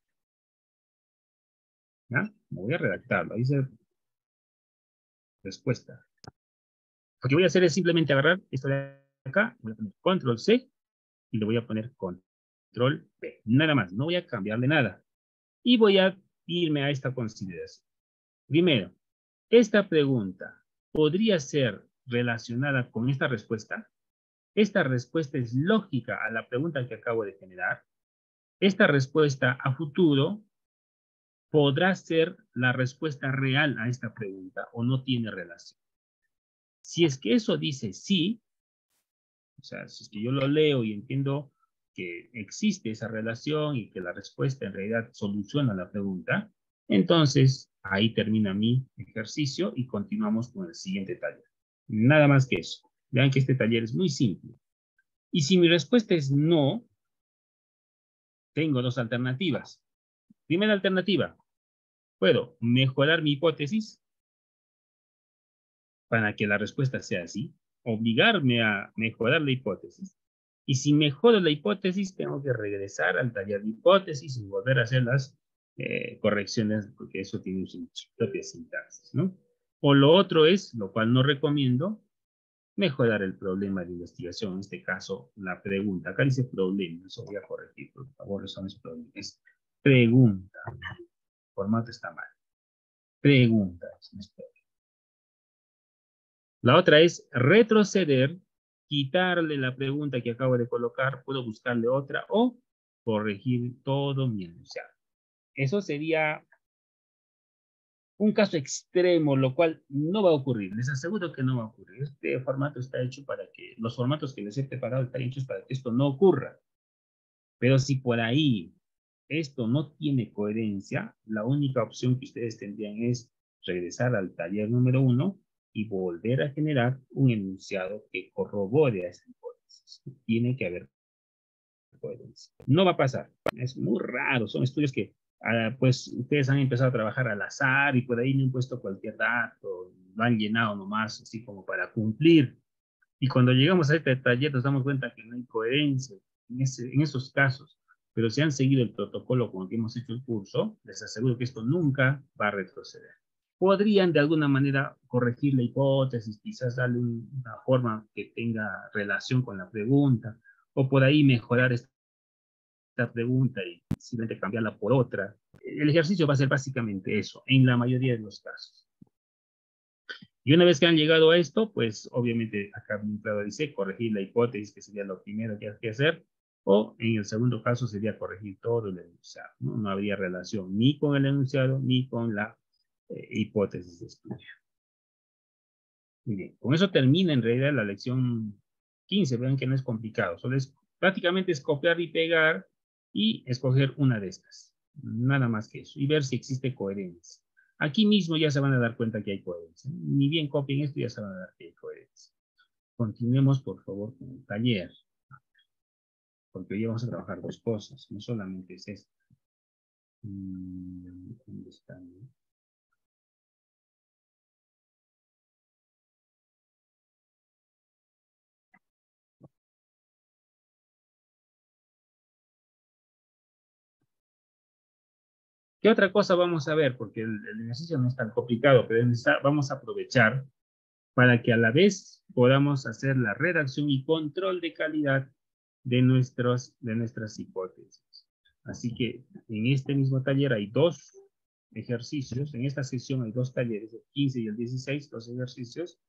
¿Ya? No voy a redactarlo. Ahí dice respuesta. Lo que voy a hacer es simplemente agarrar esto de acá, voy a poner control C y le voy a poner control V. Nada más, no voy a cambiarle nada. Y voy a irme a esta consideración. Primero, esta pregunta podría ser relacionada con esta respuesta. Esta respuesta es lógica a la pregunta que acabo de generar. Esta respuesta a futuro podrá ser la respuesta real a esta pregunta o no tiene relación. Si es que eso dice sí, o sea, si es que yo lo leo y entiendo que existe esa relación y que la respuesta en realidad soluciona la pregunta, entonces ahí termina mi ejercicio y continuamos con el siguiente taller. Nada más que eso. Vean que este taller es muy simple. Y si mi respuesta es no, tengo dos alternativas. Primera alternativa, puedo mejorar mi hipótesis para que la respuesta sea así, obligarme a mejorar la hipótesis. Y si mejoro la hipótesis, tengo que regresar al taller de hipótesis y volver a hacer las correcciones, porque eso tiene su propia sintaxis, ¿no? O lo otro es, lo cual no recomiendo, mejorar el problema de investigación, en este caso, la pregunta. Acá dice problema, eso voy a corregir, por favor, eso no es problema, es pregunta. El formato está mal. Pregunta, no es problema. La otra es retroceder, quitarle la pregunta que acabo de colocar, puedo buscarle otra o corregir todo mi enunciado. Eso sería un caso extremo, lo cual no va a ocurrir. Les aseguro que no va a ocurrir. Este formato está hecho para que, los formatos que les he preparado están hechos para que esto no ocurra. Pero si por ahí esto no tiene coherencia, la única opción que ustedes tendrían es regresar al taller número 1 y volver a generar un enunciado que corrobore a esa hipótesis. Tiene que haber coherencia. No va a pasar. Es muy raro. Son estudios que pues ustedes han empezado a trabajar al azar y por ahí no han puesto cualquier dato, lo han llenado nomás así como para cumplir. Y cuando llegamos a este taller nos damos cuenta que no hay coherencia en esos casos. Pero si han seguido el protocolo con el que hemos hecho el curso, les aseguro que esto nunca va a retroceder. podrían de alguna manera corregir la hipótesis, quizás darle una forma que tenga relación con la pregunta, o por ahí mejorar esta pregunta y simplemente cambiarla por otra. El ejercicio va a ser básicamente eso, en la mayoría de los casos. Y una vez que han llegado a esto, pues obviamente acá bien claro dice corregir la hipótesis, que sería lo primero que hay que hacer, o en el segundo caso sería corregir todo el enunciado, ¿no? No habría relación ni con el enunciado ni con la hipótesis de estudio. Muy bien, con eso termina en realidad la lección 15, vean que no es complicado, solo es prácticamente es copiar y pegar y escoger una de estas, nada más que eso, y ver si existe coherencia. Aquí mismo ya se van a dar cuenta que hay coherencia, ni bien copien esto ya se van a dar que hay coherencia. Continuemos por favor con el taller, porque hoy vamos a trabajar dos cosas, no solamente es esto. ¿Dónde están? ¿Qué otra cosa vamos a ver? Porque el ejercicio no es tan complicado, pero vamos a aprovechar para que a la vez podamos hacer la redacción y control de calidad de nuestras hipótesis. Así que en este mismo taller hay dos ejercicios, en esta sesión hay dos talleres, el 15 y el 16, dos ejercicios,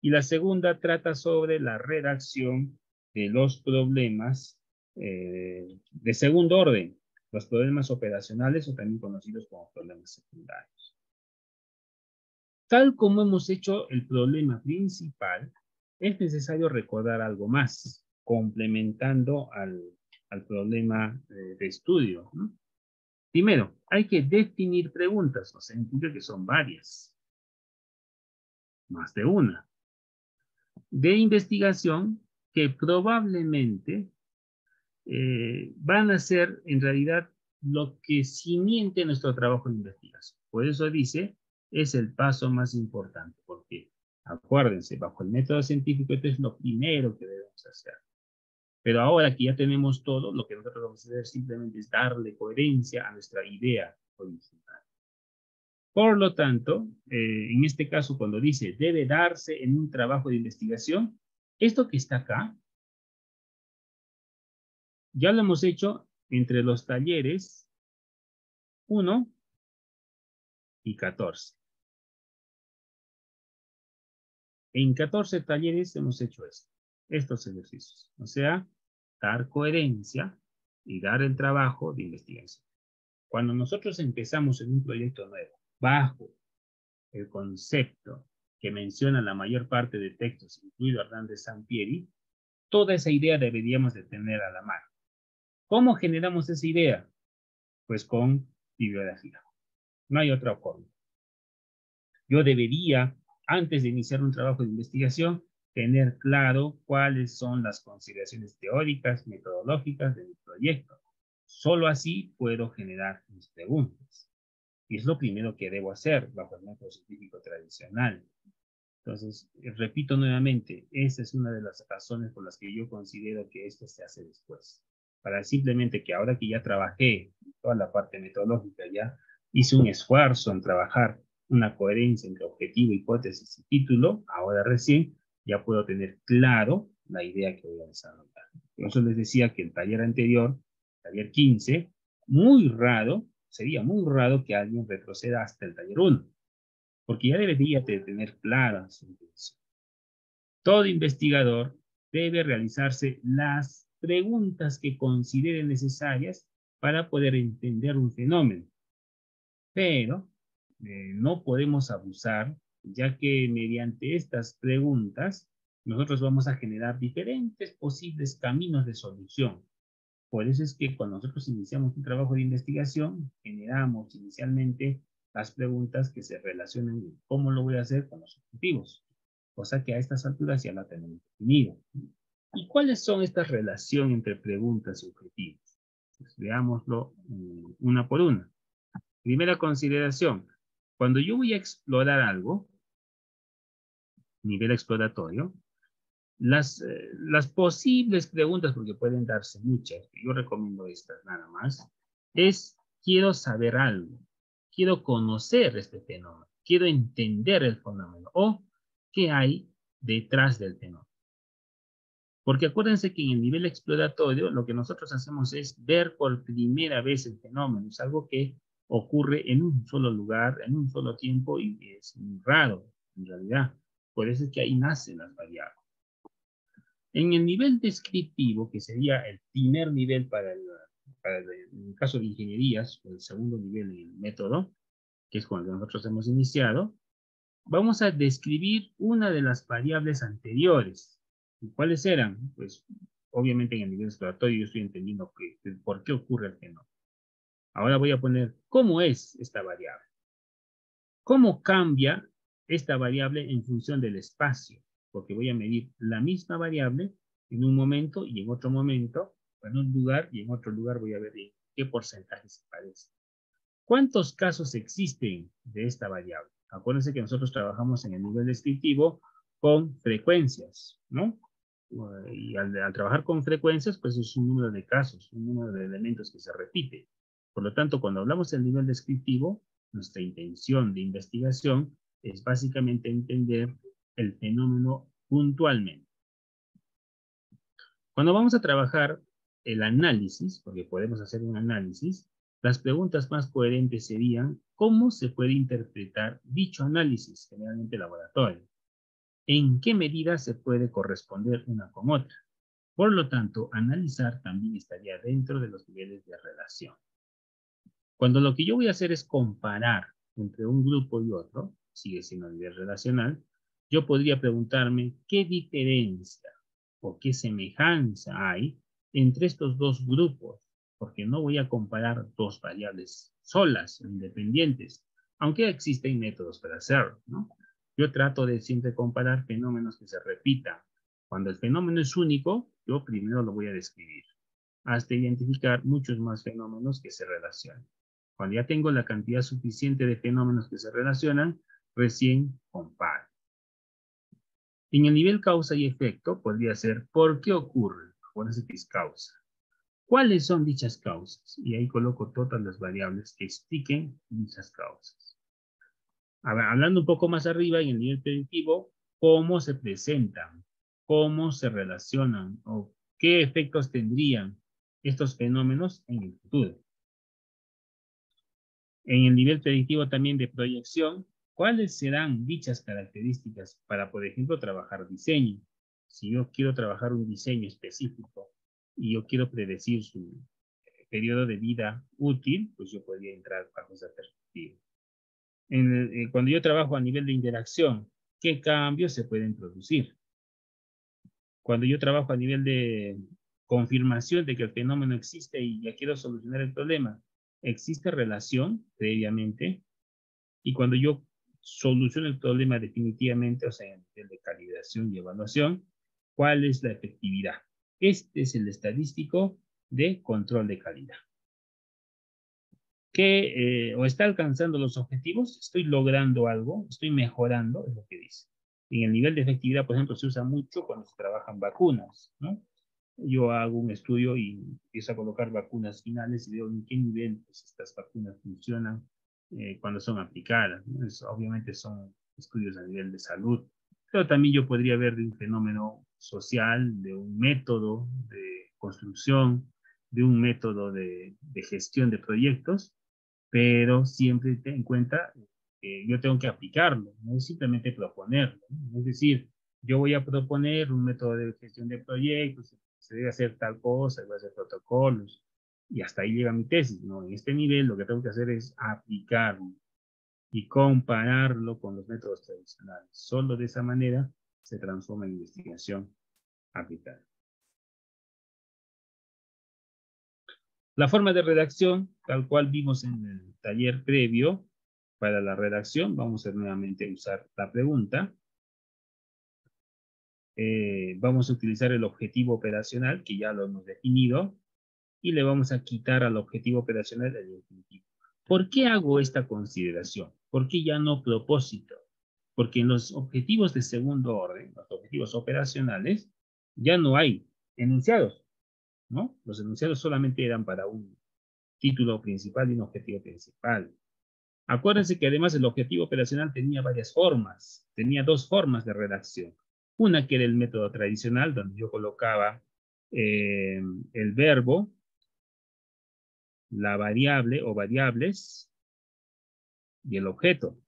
y la segunda trata sobre la redacción de los problemas de segundo orden, los problemas operacionales o también conocidos como problemas secundarios. Tal como hemos hecho el problema principal, es necesario recordar algo más, complementando al problema de estudio, ¿no? Primero, hay que definir preguntas, o sea, implica que son varias, más de una, de investigación que probablemente van a ser en realidad lo que simiente nuestro trabajo de investigación. Por eso dice, es el paso más importante, porque acuérdense, bajo el método científico esto es lo primero que debemos hacer. Pero ahora que ya tenemos todo, lo que nosotros vamos a hacer simplemente es darle coherencia a nuestra idea original. Por lo tanto, en este caso, cuando dice debe darse en un trabajo de investigación, esto que está acá, ya lo hemos hecho entre los talleres 1 y 14. En 14 talleres hemos hecho estos ejercicios. O sea, dar coherencia y dar el trabajo de investigación. Cuando nosotros empezamos en un proyecto nuevo, bajo el concepto que menciona la mayor parte de textos, incluido Hernández Sampieri, toda esa idea deberíamos de tener a la mano. ¿Cómo generamos esa idea? Pues con bibliografía. No hay otra forma. Yo debería, antes de iniciar un trabajo de investigación, tener claro cuáles son las consideraciones teóricas, metodológicas de mi proyecto. Solo así puedo generar mis preguntas. Y es lo primero que debo hacer bajo el método científico tradicional. Entonces, repito nuevamente, esa es una de las razones por las que yo considero que esto se hace después. Para simplemente que ahora que ya trabajé toda la parte metodológica, ya hice un esfuerzo en trabajar una coherencia entre objetivo, hipótesis y título, ahora recién ya puedo tener claro la idea que voy a desarrollar. Por eso les decía que el taller anterior, taller 15, muy raro, sería muy raro que alguien retroceda hasta el taller 1, porque ya debería de tener clara su intención. Todo investigador debe realizarse las preguntas que considere necesarias para poder entender un fenómeno. Pero no podemos abusar, ya que mediante estas preguntas nosotros vamos a generar diferentes posibles caminos de solución. Por eso es que cuando nosotros iniciamos un trabajo de investigación, generamos inicialmente las preguntas que se relacionan con cómo lo voy a hacer con los objetivos, cosa que a estas alturas ya la tenemos definida. ¿Y cuáles son estas relaciones entre preguntas y objetivos? Pues veámoslo una por una. Primera consideración, cuando yo voy a explorar algo, nivel exploratorio, las posibles preguntas, porque pueden darse muchas, yo recomiendo estas nada más, es quiero saber algo, quiero conocer este fenómeno. quiero entender el fenómeno o qué hay detrás del fenómeno. Porque acuérdense que en el nivel exploratorio lo que nosotros hacemos es ver por primera vez el fenómeno. Es algo que ocurre en un solo lugar, en un solo tiempo y es muy raro en realidad. Por eso es que ahí nacen las variables. En el nivel descriptivo, que sería el primer nivel en el caso de ingenierías, o el segundo nivel en el método, que es con el que nosotros hemos iniciado, vamos a describir una de las variables anteriores. ¿Y cuáles eran? Pues obviamente en el nivel exploratorio yo estoy entendiendo por qué ocurre el fenómeno. Ahora voy a poner cómo es esta variable. ¿Cómo cambia esta variable en función del espacio? Porque voy a medir la misma variable en un momento y en otro momento, en un lugar y en otro lugar voy a ver en qué porcentaje se parece. ¿Cuántos casos existen de esta variable? Acuérdense que nosotros trabajamos en el nivel descriptivo con frecuencias, ¿no? Y al trabajar con frecuencias, pues es un número de casos, un número de elementos que se repite. Por lo tanto, cuando hablamos del nivel descriptivo, nuestra intención de investigación es básicamente entender el fenómeno puntualmente. Cuando vamos a trabajar el análisis, porque podemos hacer un análisis, las preguntas más coherentes serían, ¿cómo se puede interpretar dicho análisis, generalmente laboratorio? ¿En qué medida se puede corresponder una con otra? Por lo tanto, analizar también estaría dentro de los niveles de relación. Cuando lo que yo voy a hacer es comparar entre un grupo y otro, sigue siendo a nivel relacional, yo podría preguntarme qué diferencia o qué semejanza hay entre estos dos grupos, porque no voy a comparar dos variables solas, independientes, aunque existen métodos para hacerlo, ¿no? Yo trato de siempre comparar fenómenos que se repitan. Cuando el fenómeno es único, yo primero lo voy a describir, hasta identificar muchos más fenómenos que se relacionan. Cuando ya tengo la cantidad suficiente de fenómenos que se relacionan, recién comparo. En el nivel causa y efecto podría ser ¿por qué ocurre? Acuérdense que es causa. ¿Cuáles son dichas causas? Y ahí coloco todas las variables que expliquen dichas causas. Ahora, hablando un poco más arriba, en el nivel predictivo, ¿cómo se presentan? ¿Cómo se relacionan? ¿O qué efectos tendrían estos fenómenos en el futuro? En el nivel predictivo también de proyección, ¿cuáles serán dichas características para, por ejemplo, trabajar diseño? Si yo quiero trabajar un diseño específico y yo quiero predecir su periodo de vida útil, pues yo podría entrar bajo esa perspectiva. Cuando yo trabajo a nivel de interacción, ¿qué cambios se pueden producir? Cuando yo trabajo a nivel de confirmación de que el fenómeno existe y ya quiero solucionar el problema, ¿existe relación previamente? Y cuando yo soluciono el problema definitivamente, o sea, en nivel de calibración y evaluación, ¿cuál es la efectividad? Este es el estadístico de control de calidad. Que o está alcanzando los objetivos, estoy logrando algo, estoy mejorando, es lo que dice. En el nivel de efectividad, por ejemplo, se usa mucho cuando se trabajan vacunas, ¿no? Yo hago un estudio y empiezo a colocar vacunas finales y veo en qué nivel pues, estas vacunas funcionan cuando son aplicadas, ¿no? Obviamente son estudios a nivel de salud, pero también yo podría ver de un fenómeno social, de un método de construcción, de un método de gestión de proyectos, pero siempre ten en cuenta que yo tengo que aplicarlo, no es simplemente proponerlo, ¿no? Es decir, yo voy a proponer un método de gestión de proyectos, se debe hacer tal cosa, voy a hacer protocolos, y hasta ahí llega mi tesis, ¿no? En este nivel lo que tengo que hacer es aplicarlo y compararlo con los métodos tradicionales. Solo de esa manera se transforma en investigación aplicada. La forma de redacción, tal cual vimos en el taller previo, para la redacción vamos a nuevamente usar la pregunta. Vamos a utilizar el objetivo operacional, que ya lo hemos definido, y le vamos a quitar al objetivo operacional el infinitivo. ¿Por qué hago esta consideración? ¿Por qué ya no propósito? Porque en los objetivos de segundo orden, los objetivos operacionales, ya no hay enunciados, ¿no? Los enunciados solamente eran para un título principal y un objetivo principal. Acuérdense que además el objetivo operacional tenía varias formas, tenía dos formas de redacción. Una que era el método tradicional, donde yo colocaba el verbo, la variable o variables y el objeto.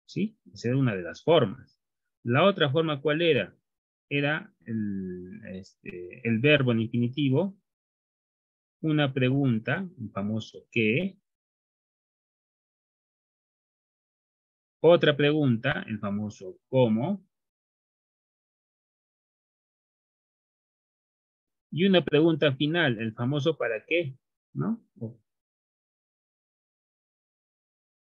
¿Sí? Esa era una de las formas. La otra forma, ¿cuál era? Era el verbo en infinitivo, una pregunta, un famoso ¿qué? Otra pregunta, el famoso ¿cómo? Y una pregunta final, el famoso ¿para qué? ¿No?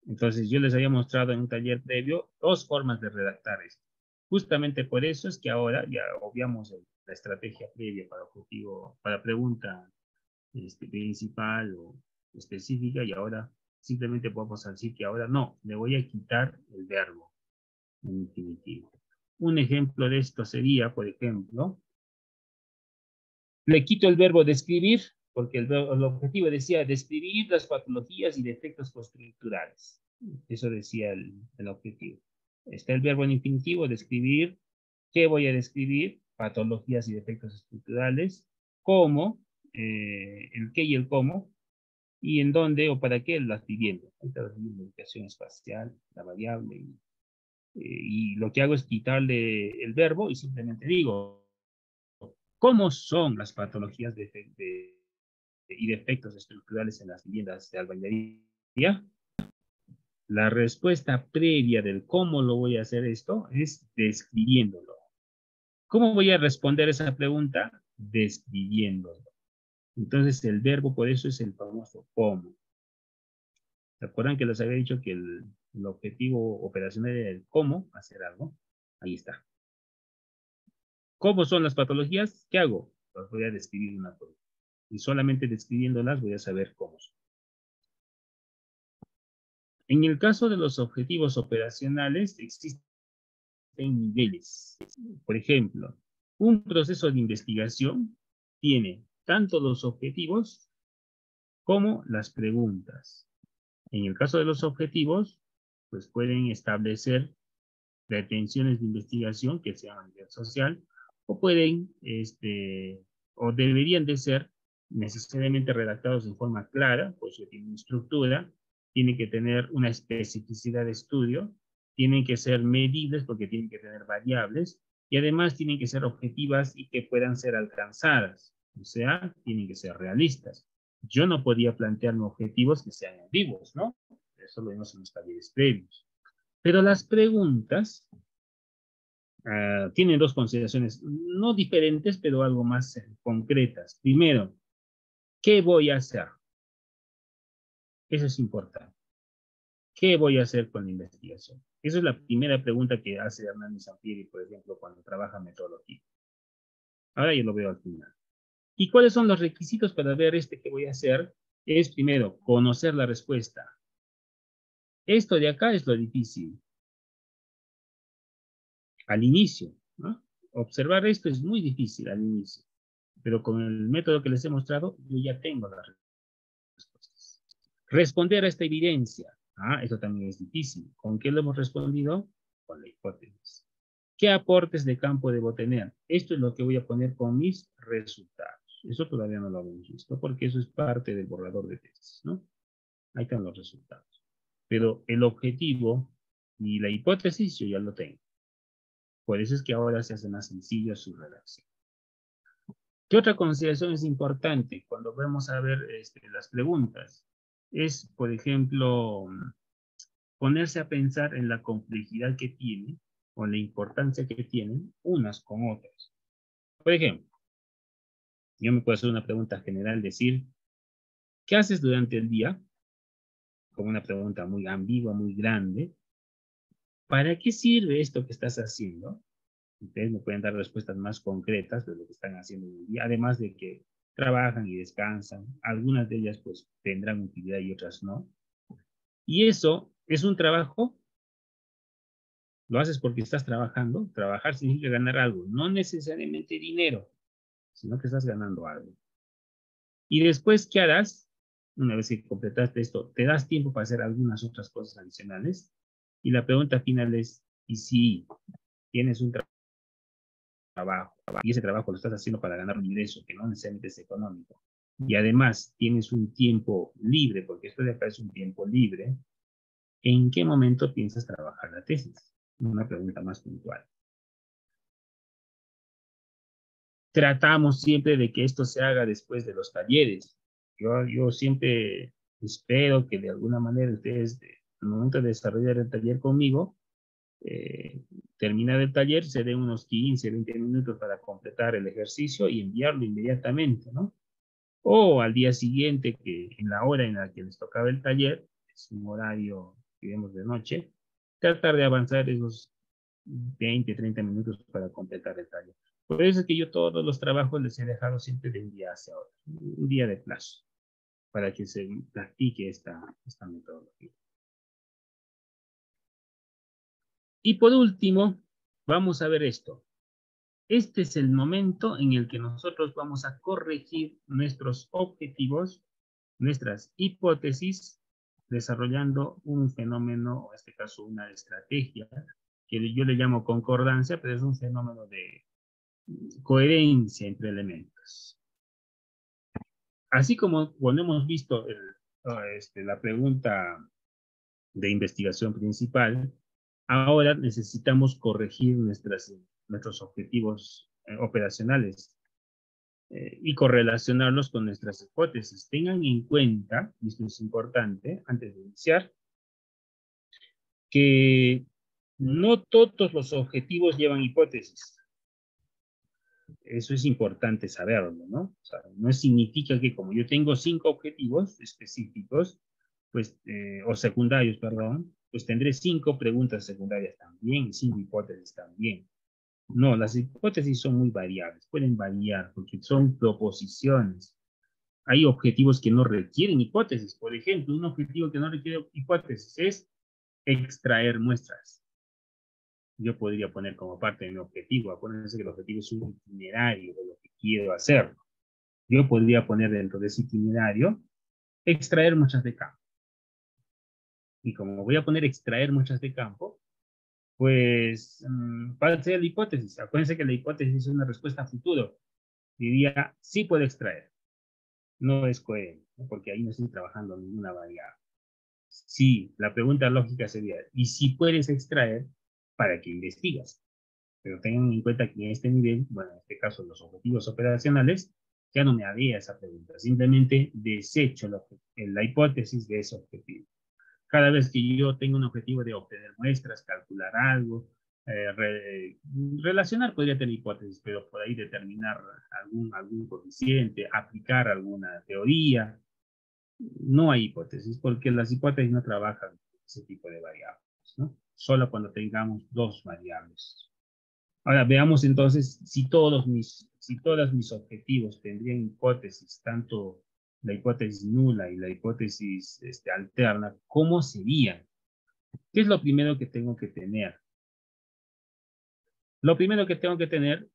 Entonces yo les había mostrado en un taller previo dos formas de redactar esto. Justamente por eso es que ahora ya obviamos la estrategia previa para objetivo, para pregunta principal o específica, y ahora simplemente podemos decir que ahora no, le voy a quitar el verbo en infinitivo. Un ejemplo de esto sería, por ejemplo, le quito el verbo describir, porque el objetivo decía describir las patologías y defectos postestructurales. Eso decía el objetivo. Está el verbo en infinitivo, describir. ¿Qué voy a describir? Patologías y defectos estructurales. ¿Cómo? El qué y el cómo. ¿Y en dónde o para qué? Las viviendas. Ahí está la ubicación espacial, la variable. Y lo que hago es quitarle el verbo y simplemente digo, ¿cómo son las patologías y defectos estructurales en las viviendas de albañilería? La respuesta previa del cómo lo voy a hacer esto es describiéndolo. ¿Cómo voy a responder esa pregunta? Describiéndolo. Entonces el verbo por eso es el famoso cómo. ¿Se acuerdan que les había dicho que el objetivo operacional era el cómo hacer algo? Ahí está. ¿Cómo son las patologías? ¿Qué hago? Las voy a describir una por una. Y solamente describiéndolas voy a saber cómo son. En el caso de los objetivos operacionales, existen niveles. Por ejemplo, un proceso de investigación tiene tanto los objetivos como las preguntas. En el caso de los objetivos, pues pueden establecer pretensiones de investigación que sean a nivel social, o pueden, o deberían de ser necesariamente redactados en forma clara, pues que tienen estructura, tienen que tener una especificidad de estudio, tienen que ser medibles porque tienen que tener variables, y además tienen que ser objetivas y que puedan ser alcanzadas, o sea, tienen que ser realistas. Yo no podía plantearme objetivos que sean ambiguos, ¿no? Eso lo vimos en los talleres previos. Pero las preguntas tienen dos consideraciones, no diferentes, pero algo más concretas. Primero, ¿qué voy a hacer? Eso es importante. ¿Qué voy a hacer con la investigación? Esa es la primera pregunta que hace Hernán Sampieri, por ejemplo, cuando trabaja metodología. Ahora yo lo veo al final. ¿Y cuáles son los requisitos para ver qué voy a hacer? Es primero, conocer la respuesta. Esto de acá es lo difícil. Al inicio, ¿no? Observar esto es muy difícil al inicio. Pero con el método que les he mostrado, yo ya tengo las respuestas. Responder a esta evidencia. Eso también es difícil. ¿Con qué lo hemos respondido? Con la hipótesis. ¿Qué aportes de campo debo tener? Esto es lo que voy a poner con mis resultados. Eso todavía no lo hemos visto, porque eso es parte del borrador de tesis, ¿no? Ahí están los resultados. Pero el objetivo y la hipótesis yo ya lo tengo. Por eso es que ahora se hace más sencillo su redacción. ¿Qué otra consideración es importante cuando vamos a ver las preguntas? Es, por ejemplo, ponerse a pensar en la complejidad que tiene o la importancia que tienen unas con otras. Por ejemplo, yo me puedo hacer una pregunta general, decir, ¿qué haces durante el día? Como una pregunta muy ambigua, muy grande. ¿Para qué sirve esto que estás haciendo? Ustedes me pueden dar respuestas más concretas de lo que están haciendo en el día, además de que trabajan y descansan. Algunas de ellas pues tendrán utilidad y otras no. Y eso es un trabajo, lo haces porque estás trabajando. Trabajar significa ganar algo, no necesariamente dinero, sino que estás ganando algo. Y después, ¿qué harás? Una vez que completaste esto, ¿te das tiempo para hacer algunas otras cosas adicionales? Y la pregunta final es, ¿y si tienes un trabajo y ese trabajo lo estás haciendo para ganar un ingreso que no necesariamente es económico? Y además tienes un tiempo libre, porque esto de acá es un tiempo libre, ¿en qué momento piensas trabajar la tesis? Una pregunta más puntual. Tratamos siempre de que esto se haga después de los talleres. Yo siempre espero que de alguna manera ustedes, al momento de desarrollar el taller conmigo, terminar el taller, se den unos 15, 20 minutos para completar el ejercicio y enviarlo inmediatamente, ¿no? O al día siguiente, que en la hora en la que les tocaba el taller, es un horario, digamos, de noche, tratar de avanzar esos 20, 30 minutos para completar el taller. Por eso es que yo todos los trabajos les he dejado siempre de un día hacia otro, un día de plazo, para que se practique esta metodología. Y por último, vamos a ver esto. Este es el momento en el que nosotros vamos a corregir nuestros objetivos, nuestras hipótesis, desarrollando un fenómeno, o en este caso una estrategia, que yo le llamo concordancia, pero es un fenómeno de coherencia entre elementos. Así como cuando hemos visto la pregunta de investigación principal, ahora necesitamos corregir nuestros objetivos operacionales y correlacionarlos con nuestras hipótesis. Tengan en cuenta, y esto es importante antes de iniciar, que no todos los objetivos llevan hipótesis. Eso es importante saberlo, ¿no? O sea, no significa que como yo tengo 5 objetivos específicos, pues, o secundarios, perdón, pues tendré 5 preguntas secundarias también, 5 hipótesis también. No, las hipótesis son muy variables, pueden variar porque son proposiciones. Hay objetivos que no requieren hipótesis. Por ejemplo, un objetivo que no requiere hipótesis es extraer muestras. Yo podría poner como parte de mi objetivo, acuérdense que el objetivo es un itinerario de lo que quiero hacer. Yo podría poner dentro de ese itinerario extraer muestras de campo. Y como voy a poner extraer muestras de campo, pues ¿cuál sería la hipótesis? Acuérdense que la hipótesis es una respuesta a futuro. Diría, sí puedo extraer. No es coherente, ¿no? Porque ahí no estoy trabajando ninguna variable. Sí, la pregunta lógica sería, ¿y si puedes extraer, para qué investigas? Pero tengan en cuenta que en este nivel, bueno, en este caso los objetivos operacionales, ya no me haría esa pregunta, simplemente desecho la hipótesis de ese objetivo. Cada vez que yo tengo un objetivo de obtener muestras, calcular algo, relacionar podría tener hipótesis, pero por ahí determinar algún coeficiente, aplicar alguna teoría, no hay hipótesis, porque las hipótesis no trabajan con ese tipo de variables, ¿no? Solo cuando tengamos 2 variables. Ahora veamos entonces si todos mis objetivos tendrían hipótesis, tanto la hipótesis nula y la hipótesis alterna, ¿cómo serían? ¿Qué es lo primero que tengo que tener? Lo primero que tengo que tener,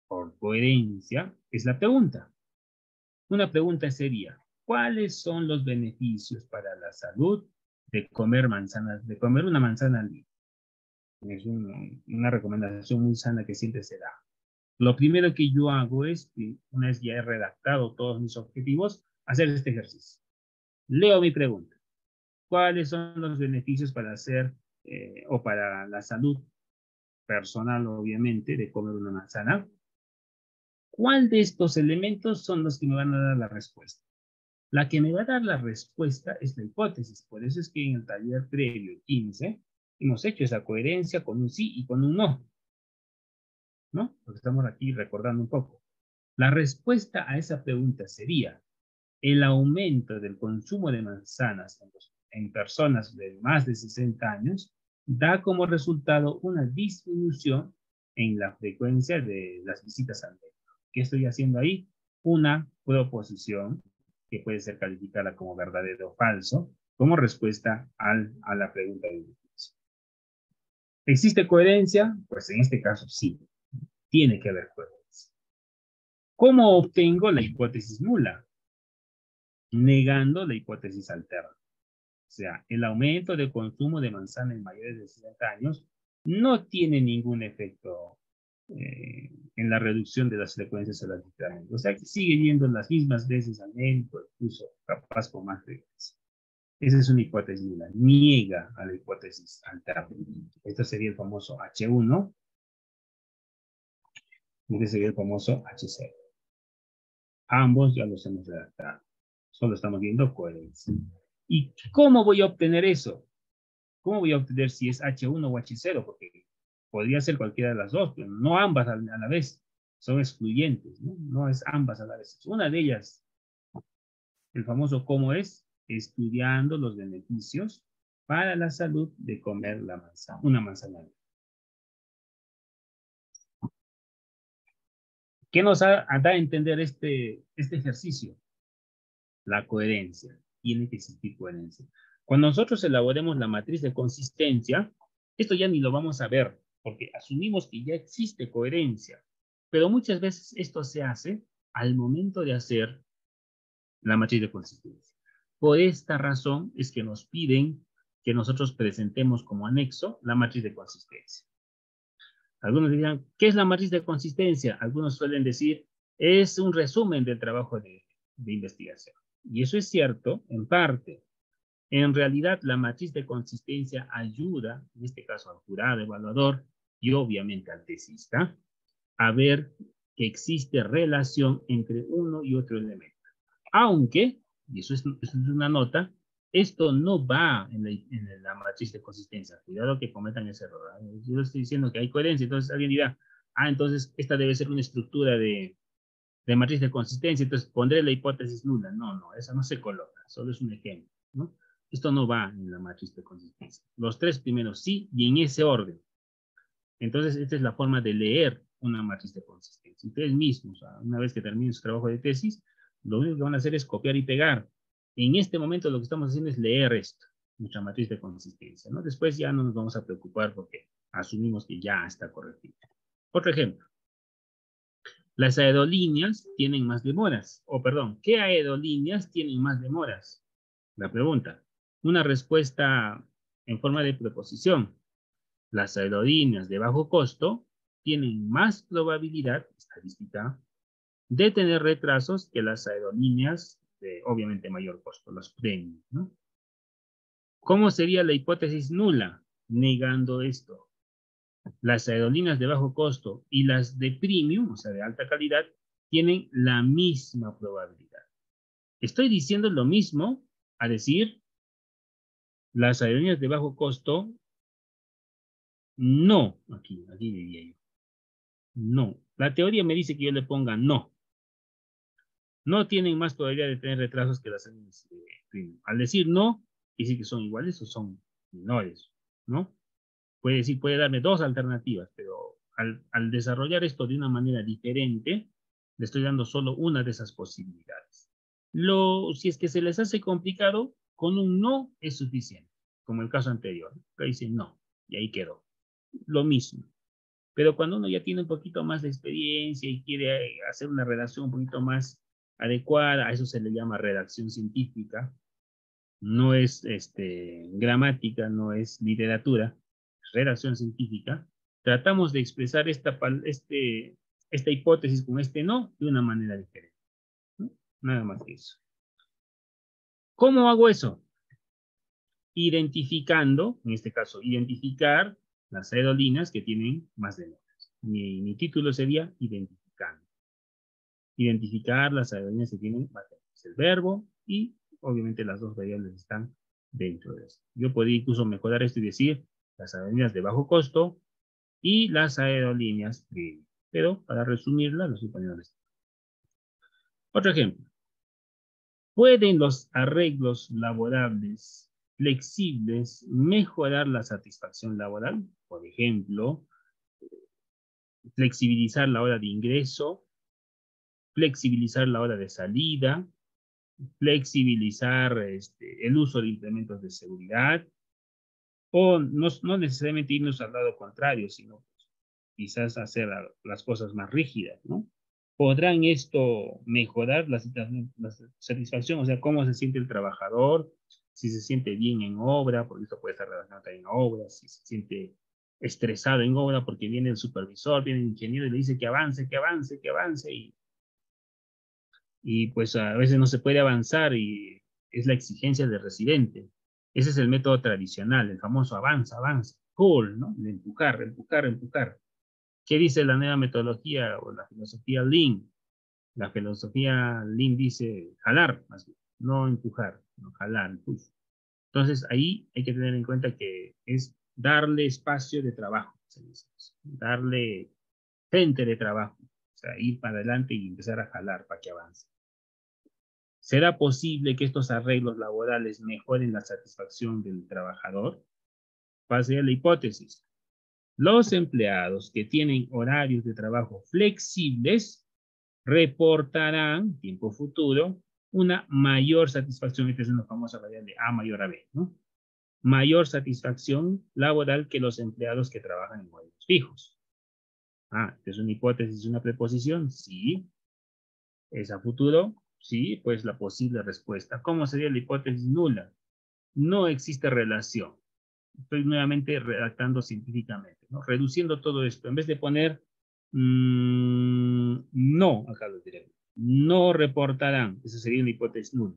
por coherencia, es la pregunta. Una pregunta sería, ¿cuáles son los beneficios para la salud de comer manzanas, de comer una manzana al día? Es una recomendación muy sana que siempre se da. Lo primero que yo hago es, una vez ya he redactado todos mis objetivos, hacer este ejercicio. Leo mi pregunta. ¿Cuáles son los beneficios para hacer o para la salud personal, obviamente, de comer una manzana? ¿Cuál de estos elementos son los que me van a dar la respuesta? La que me va a dar la respuesta es la hipótesis. Por eso es que en el taller previo 15 hemos hecho esa coherencia con un sí y con un no, ¿no? Porque estamos aquí recordando un poco. La respuesta a esa pregunta sería el aumento del consumo de manzanas en personas de más de 60 años da como resultado una disminución en la frecuencia de las visitas al médico. ¿Qué estoy haciendo ahí? Una proposición que puede ser calificada como verdadero o falso, como respuesta a la pregunta de investigación. ¿Existe coherencia? Pues en este caso sí, tiene que haber coherencia. ¿Cómo obtengo la hipótesis nula? negando la hipótesis alterna. O sea, el aumento de consumo de manzana en mayores de 60 años no tiene ningún efecto en la reducción de las frecuencias hospitalares. O sea, que sigue yendo las mismas veces al médico, incluso capaz con más frecuencia. Esa es una hipótesis nula. Niega a la hipótesis alterna. Este sería el famoso H1. Y este sería el famoso H0. Ambos ya los hemos redactado. Solo estamos viendo coherencia. ¿Y cómo voy a obtener eso? ¿Cómo voy a obtener si es H1 o H0? Porque podría ser cualquiera de las dos, pero no ambas a la vez. Son excluyentes, ¿no? No es ambas a la vez. Una de ellas, el famoso cómo es, estudiando los beneficios para la salud de comer la manzana, una manzana. ¿Qué nos da a entender este ejercicio? La coherencia. Tiene que existir coherencia. Cuando nosotros elaboremos la matriz de consistencia, esto ya ni lo vamos a ver, porque asumimos que ya existe coherencia. Pero muchas veces esto se hace al momento de hacer la matriz de consistencia. Por esta razón es que nos piden que nosotros presentemos como anexo la matriz de consistencia. Algunos dirán, ¿qué es la matriz de consistencia? Algunos suelen decir, es un resumen del trabajo de investigación. Y eso es cierto, en parte. En realidad, la matriz de consistencia ayuda, en este caso al jurado evaluador y obviamente al tesista, a ver que existe relación entre uno y otro elemento. Aunque, y eso es una nota, esto no va en la matriz de consistencia. Cuidado que cometan ese error. Yo estoy diciendo que hay coherencia, entonces alguien dirá, entonces esta debe ser una estructura de matriz de consistencia, entonces pondré la hipótesis nula. No, esa no se coloca, solo es un ejemplo, ¿no? Esto no va en la matriz de consistencia. Los tres primeros sí, y en ese orden. Entonces, esta es la forma de leer una matriz de consistencia. Ustedes mismos, una vez que terminen su trabajo de tesis, lo único que van a hacer es copiar y pegar. En este momento lo que estamos haciendo es leer esto, nuestra matriz de consistencia, ¿no? Después ya no nos vamos a preocupar porque asumimos que ya está corregida. Otro ejemplo. Las aerolíneas tienen más demoras. ¿Qué aerolíneas tienen más demoras? La pregunta. Una respuesta en forma de preposición. Las aerolíneas de bajo costo tienen más probabilidad estadística de tener retrasos que las aerolíneas de, obviamente, mayor costo, los premium, ¿no? ¿Cómo sería la hipótesis nula? Negando esto. Las aerolíneas de bajo costo y las de premium, o sea, de alta calidad, tienen la misma probabilidad. Estoy diciendo lo mismo a decir las aerolíneas de bajo costo no, aquí diría yo. No. La teoría me dice que yo le ponga no. No tienen más probabilidad de tener retrasos que las aerolíneas de premium. Al decir no, dice que son iguales o son menores, ¿no? Puede darme dos alternativas, pero al desarrollar esto de una manera diferente, le estoy dando solo una de esas posibilidades. Si es que se les hace complicado, con un no es suficiente, como el caso anterior. Que dice no, y ahí quedó. Lo mismo. Pero cuando uno ya tiene un poquito más de experiencia y quiere hacer una redacción un poquito más adecuada, a eso se le llama redacción científica. No es gramática, no es literatura, redacción científica. Tratamos de expresar esta hipótesis con este no de una manera diferente, ¿no? Nada más que eso. ¿Cómo hago eso? Identificando, en este caso, identificar las aerolíneas que tienen más demoras. Mi título sería identificando. Identificar las aerolíneas que tienen más demoras. El verbo y, obviamente, las dos variables están dentro de esto. Yo podría incluso mejorar esto y decir las aerolíneas de bajo costo y las aerolíneas premium. Pero para resumirla, lo estoy poniendo esto. Otro ejemplo. ¿Pueden los arreglos laborables flexibles mejorar la satisfacción laboral? Por ejemplo, flexibilizar la hora de ingreso, flexibilizar la hora de salida, flexibilizar el uso de implementos de seguridad, o no necesariamente irnos al lado contrario, sino quizás hacer las cosas más rígidas, ¿no? ¿Podrán esto mejorar la satisfacción? O sea, ¿cómo se siente el trabajador? Si se siente bien en obra, porque esto puede estar relacionado también a obra, si se siente estresado en obra porque viene el supervisor, viene el ingeniero y le dice que avance, que avance, que avance, y pues a veces no se puede avanzar y es la exigencia del residente. Ese es el método tradicional, el famoso avanza, avanza, pull, ¿no? De empujar, empujar, empujar. ¿Qué dice la nueva metodología o la filosofía Lean? La filosofía Lean dice jalar, más bien, no empujar, no jalar, push. Entonces ahí hay que tener en cuenta que es darle espacio de trabajo, se dice, darle frente de trabajo, o sea, ir para adelante y empezar a jalar para que avance. ¿Será posible que estos arreglos laborales mejoren la satisfacción del trabajador? ¿Cuál sería la hipótesis? Los empleados que tienen horarios de trabajo flexibles reportarán, tiempo futuro, una mayor satisfacción. Esta es una famosa variable A mayor a B, ¿no? Mayor satisfacción laboral que los empleados que trabajan en horarios fijos. ¿Es una hipótesis, una preposición? Sí. ¿Es a futuro? Sí, pues la posible respuesta. ¿Cómo sería la hipótesis nula? No existe relación. Estoy nuevamente redactando científicamente, ¿no? Reduciendo todo esto. En vez de poner no, acá lo diré. No reportarán. Esa sería una hipótesis nula.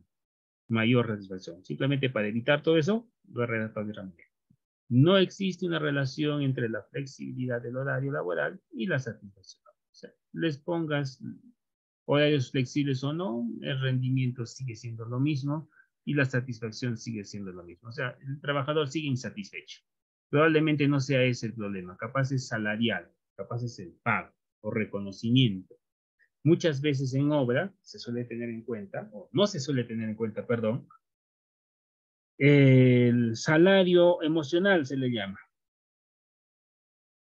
Mayor satisfacción. Simplemente para evitar todo eso, lo he redactado de otra manera. No existe una relación entre la flexibilidad del horario laboral y la satisfacción. O sea, les pongas horarios flexibles o no, el rendimiento sigue siendo lo mismo y la satisfacción sigue siendo lo mismo. O sea, el trabajador sigue insatisfecho. Probablemente no sea ese el problema, capaz es salarial, capaz es el pago o reconocimiento. Muchas veces en obra se suele tener en cuenta, o no se suele tener en cuenta, perdón, el salario emocional se le llama.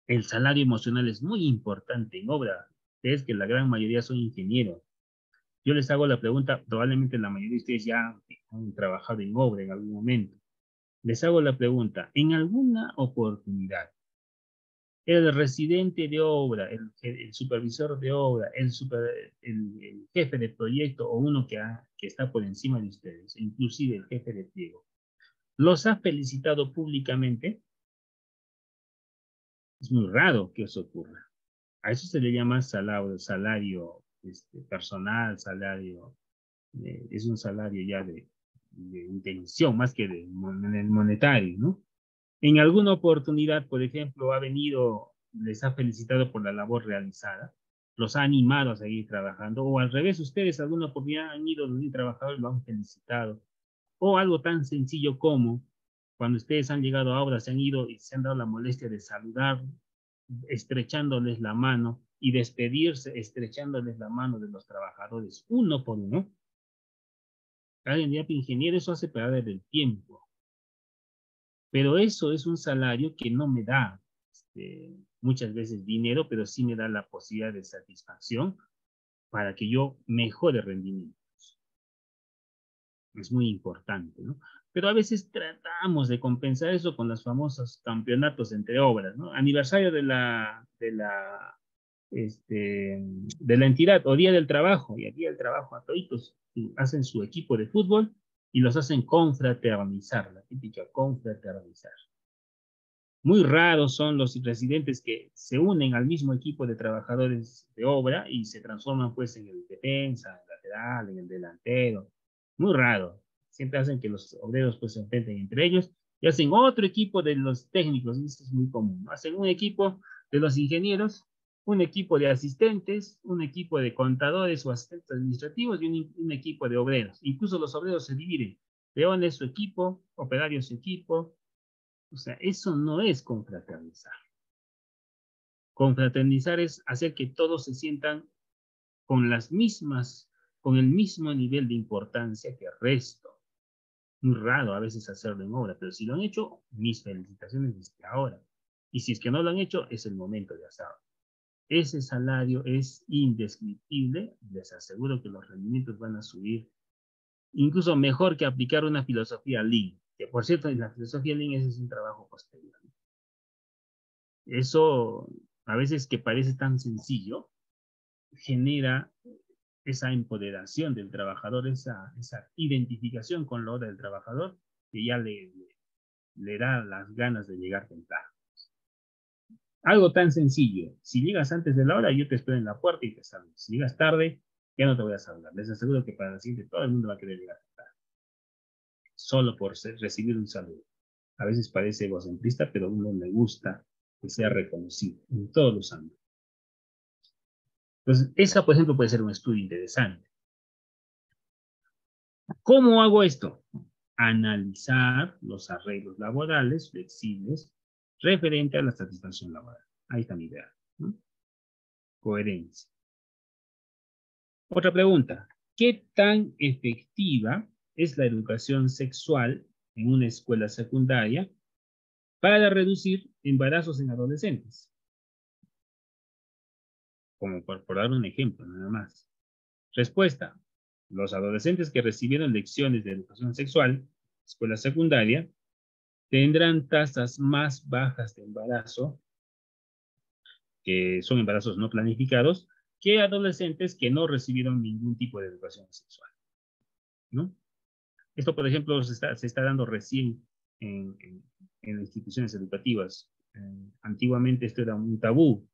El salario emocional es muy importante en obra. Es que la gran mayoría son ingenieros. Yo les hago la pregunta, probablemente la mayoría de ustedes ya han trabajado en obra en algún momento. Les hago la pregunta, ¿en alguna oportunidad el residente de obra, el supervisor de obra, el jefe de proyecto o uno que está por encima de ustedes, inclusive el jefe de pliego, los ha felicitado públicamente? Es muy raro que eso ocurra. A eso se le llama salario personal, salario, es un salario ya de intención más que de monetario, ¿no? En alguna oportunidad, por ejemplo, ha venido, les ha felicitado por la labor realizada, los ha animado a seguir trabajando, o al revés, ustedes alguna oportunidad han ido donde un trabajador lo han felicitado, o algo tan sencillo como cuando ustedes han llegado a obra, se han ido y se han dado la molestia de saludar, estrechándoles la mano y despedirse, estrechándoles la mano de los trabajadores uno por uno. Alguien diría, ingeniero, eso hace perder el tiempo. Pero eso es un salario que no me da muchas veces dinero, pero sí me da la posibilidad de satisfacción para que yo mejore rendimientos. Es muy importante, ¿no? Pero a veces tratamos de compensar eso con los famosos campeonatos entre obras, ¿no? Aniversario de la entidad o Día del Trabajo, y el Día del Trabajo a toditos hacen su equipo de fútbol y los hacen confraternizar, la típica confraternizar. Muy raros son los residentes que se unen al mismo equipo de trabajadores de obra y se transforman pues en el defensa, en el lateral, en el delantero. Muy raro. Siempre hacen que los obreros pues se enfrenten entre ellos y hacen otro equipo de los técnicos, y esto es muy común. Hacen un equipo de los ingenieros, un equipo de asistentes, un equipo de contadores o asistentes administrativos y un equipo de obreros. Incluso los obreros se dividen. Peones su equipo, operarios su equipo. O sea, eso no es confraternizar. Confraternizar es hacer que todos se sientan con las mismas, con el mismo nivel de importancia que el resto. Muy raro a veces hacerlo en obra, pero si lo han hecho, mis felicitaciones desde ahora. Y si es que no lo han hecho, es el momento de hacerlo. Ese salario es indescriptible. Les aseguro que los rendimientos van a subir incluso mejor que aplicar una filosofía Lean. Que por cierto, la filosofía Lean es un trabajo posterior. Eso a veces que parece tan sencillo, genera esa empoderación del trabajador, esa identificación con la hora del trabajador, que ya le da las ganas de llegar temprano. Algo tan sencillo. Si llegas antes de la hora, yo te espero en la puerta y te saludo. Si llegas tarde, ya no te voy a saludar. Les aseguro que para la siguiente todo el mundo va a querer llegar temprano. Solo por recibir un saludo. A veces parece egocentrista, pero a uno le gusta que sea reconocido en todos los ámbitos. Entonces, esa, por ejemplo, puede ser un estudio interesante. ¿Cómo hago esto? Analizar los arreglos laborales flexibles referente a la satisfacción laboral. Ahí está mi idea, ¿no? Coherencia. Otra pregunta. ¿Qué tan efectiva es la educación sexual en una escuela secundaria para reducir embarazos en adolescentes? Como por dar un ejemplo, nada más. Respuesta. Los adolescentes que recibieron lecciones de educación sexual, escuela secundaria, tendrán tasas más bajas de embarazo, que son embarazos no planificados, que adolescentes que no recibieron ningún tipo de educación sexual, ¿no? Esto, por ejemplo, se está dando recién en instituciones educativas. Antiguamente esto era un tabú.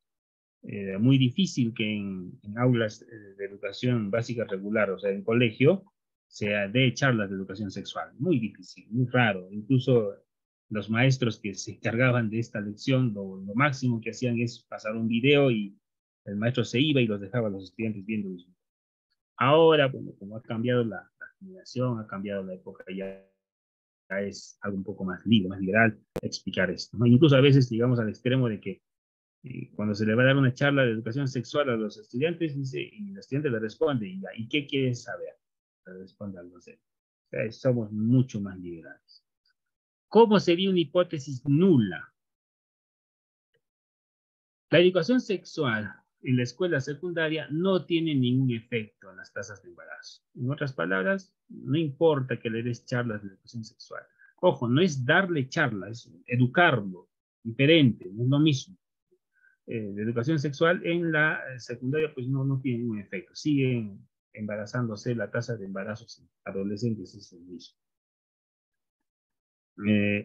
Muy difícil que en aulas de educación básica regular, o sea, en colegio, se dé charlas de educación sexual. Muy difícil, muy raro. Incluso los maestros que se encargaban de esta lección, lo máximo que hacían es pasar un video y el maestro se iba y los dejaba a los estudiantes viendo. Ahora, bueno, como ha cambiado la generación, ha cambiado la época, ya es algo un poco más libre, más liberal explicar esto, ¿no? Incluso a veces llegamos al extremo de que cuando se le va a dar una charla de educación sexual a los estudiantes, dice, y el estudiante le responde, ¿y qué quieres saber? Le responde al docente. O sea, somos mucho más liberales. ¿Cómo sería una hipótesis nula? La educación sexual en la escuela secundaria no tiene ningún efecto en las tasas de embarazo. En otras palabras, no importa que le des charlas de educación sexual. Ojo, no es darle charlas, es educarlo, diferente, no es lo mismo. De educación sexual en la secundaria pues no tiene ningún efecto. Siguen embarazándose, la tasa de embarazos en adolescentes es el mismo.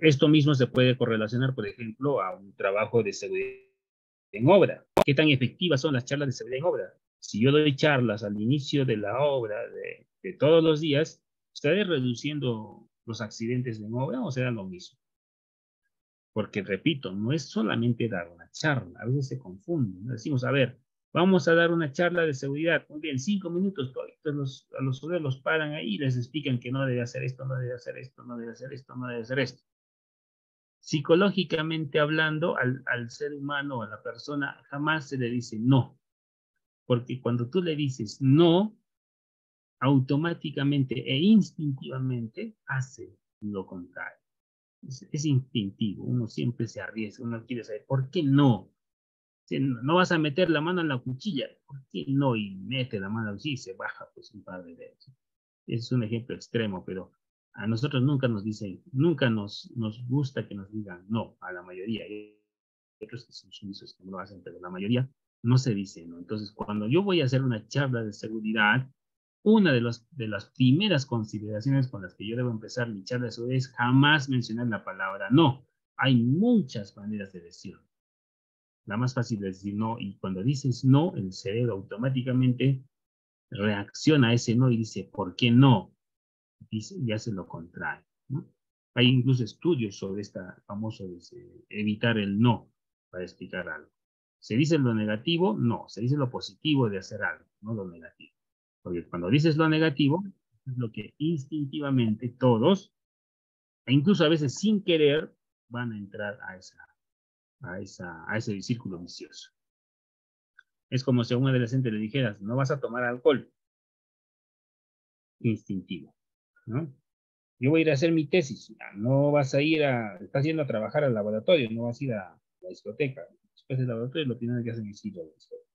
Esto mismo se puede correlacionar, por ejemplo, a un trabajo de seguridad en obra. ¿Qué tan efectivas son las charlas de seguridad en obra? Si yo doy charlas al inicio de la obra de todos los días, ¿estaré reduciendo los accidentes en obra o será lo mismo? Porque, repito, no es solamente dar una charla, a veces se confunde, ¿no? Decimos, a ver, vamos a dar una charla de seguridad, muy bien, 5 minutos, todos a los obreros los paran ahí y les explican que no debe hacer esto, no debe hacer esto, no debe hacer esto, no debe hacer esto. Psicológicamente hablando, al ser humano, a la persona, jamás se le dice no, porque cuando tú le dices no, automáticamente e instintivamente hace lo contrario. Es instintivo, uno siempre se arriesga, uno quiere saber, ¿por qué no? Si no vas a meter la mano en la cuchilla, ¿por qué no? Y mete la mano así y se baja pues un par de veces. Es un ejemplo extremo, pero a nosotros nunca nos dicen, nunca nos gusta que nos digan no, a la mayoría. Hay otros que son sumisos que no lo hacen, pero la mayoría no se dice no. Entonces, cuando yo voy a hacer una charla de seguridad, una de las primeras consideraciones con las que yo debo empezar mi charla de seguridad es jamás mencionar la palabra no. Hay muchas maneras de decirlo. La más fácil es decir no, y cuando dices no, el cerebro automáticamente reacciona a ese no y dice, ¿por qué no? Y hace lo contrario, ¿no? Hay incluso estudios sobre esta famosa evitar el no para explicar algo. ¿Se dice lo negativo? No, se dice lo positivo de hacer algo, no lo negativo. Porque cuando dices lo negativo, es lo que instintivamente todos, e incluso a veces sin querer, van a entrar a ese círculo vicioso. Es como si a un adolescente le dijeras, no vas a tomar alcohol. Instintivo, ¿no? Yo voy a ir a hacer mi tesis. No vas a ir estás yendo a trabajar al laboratorio, no vas a ir a la discoteca. Después del laboratorio lo primero que hacen es ir a la discoteca.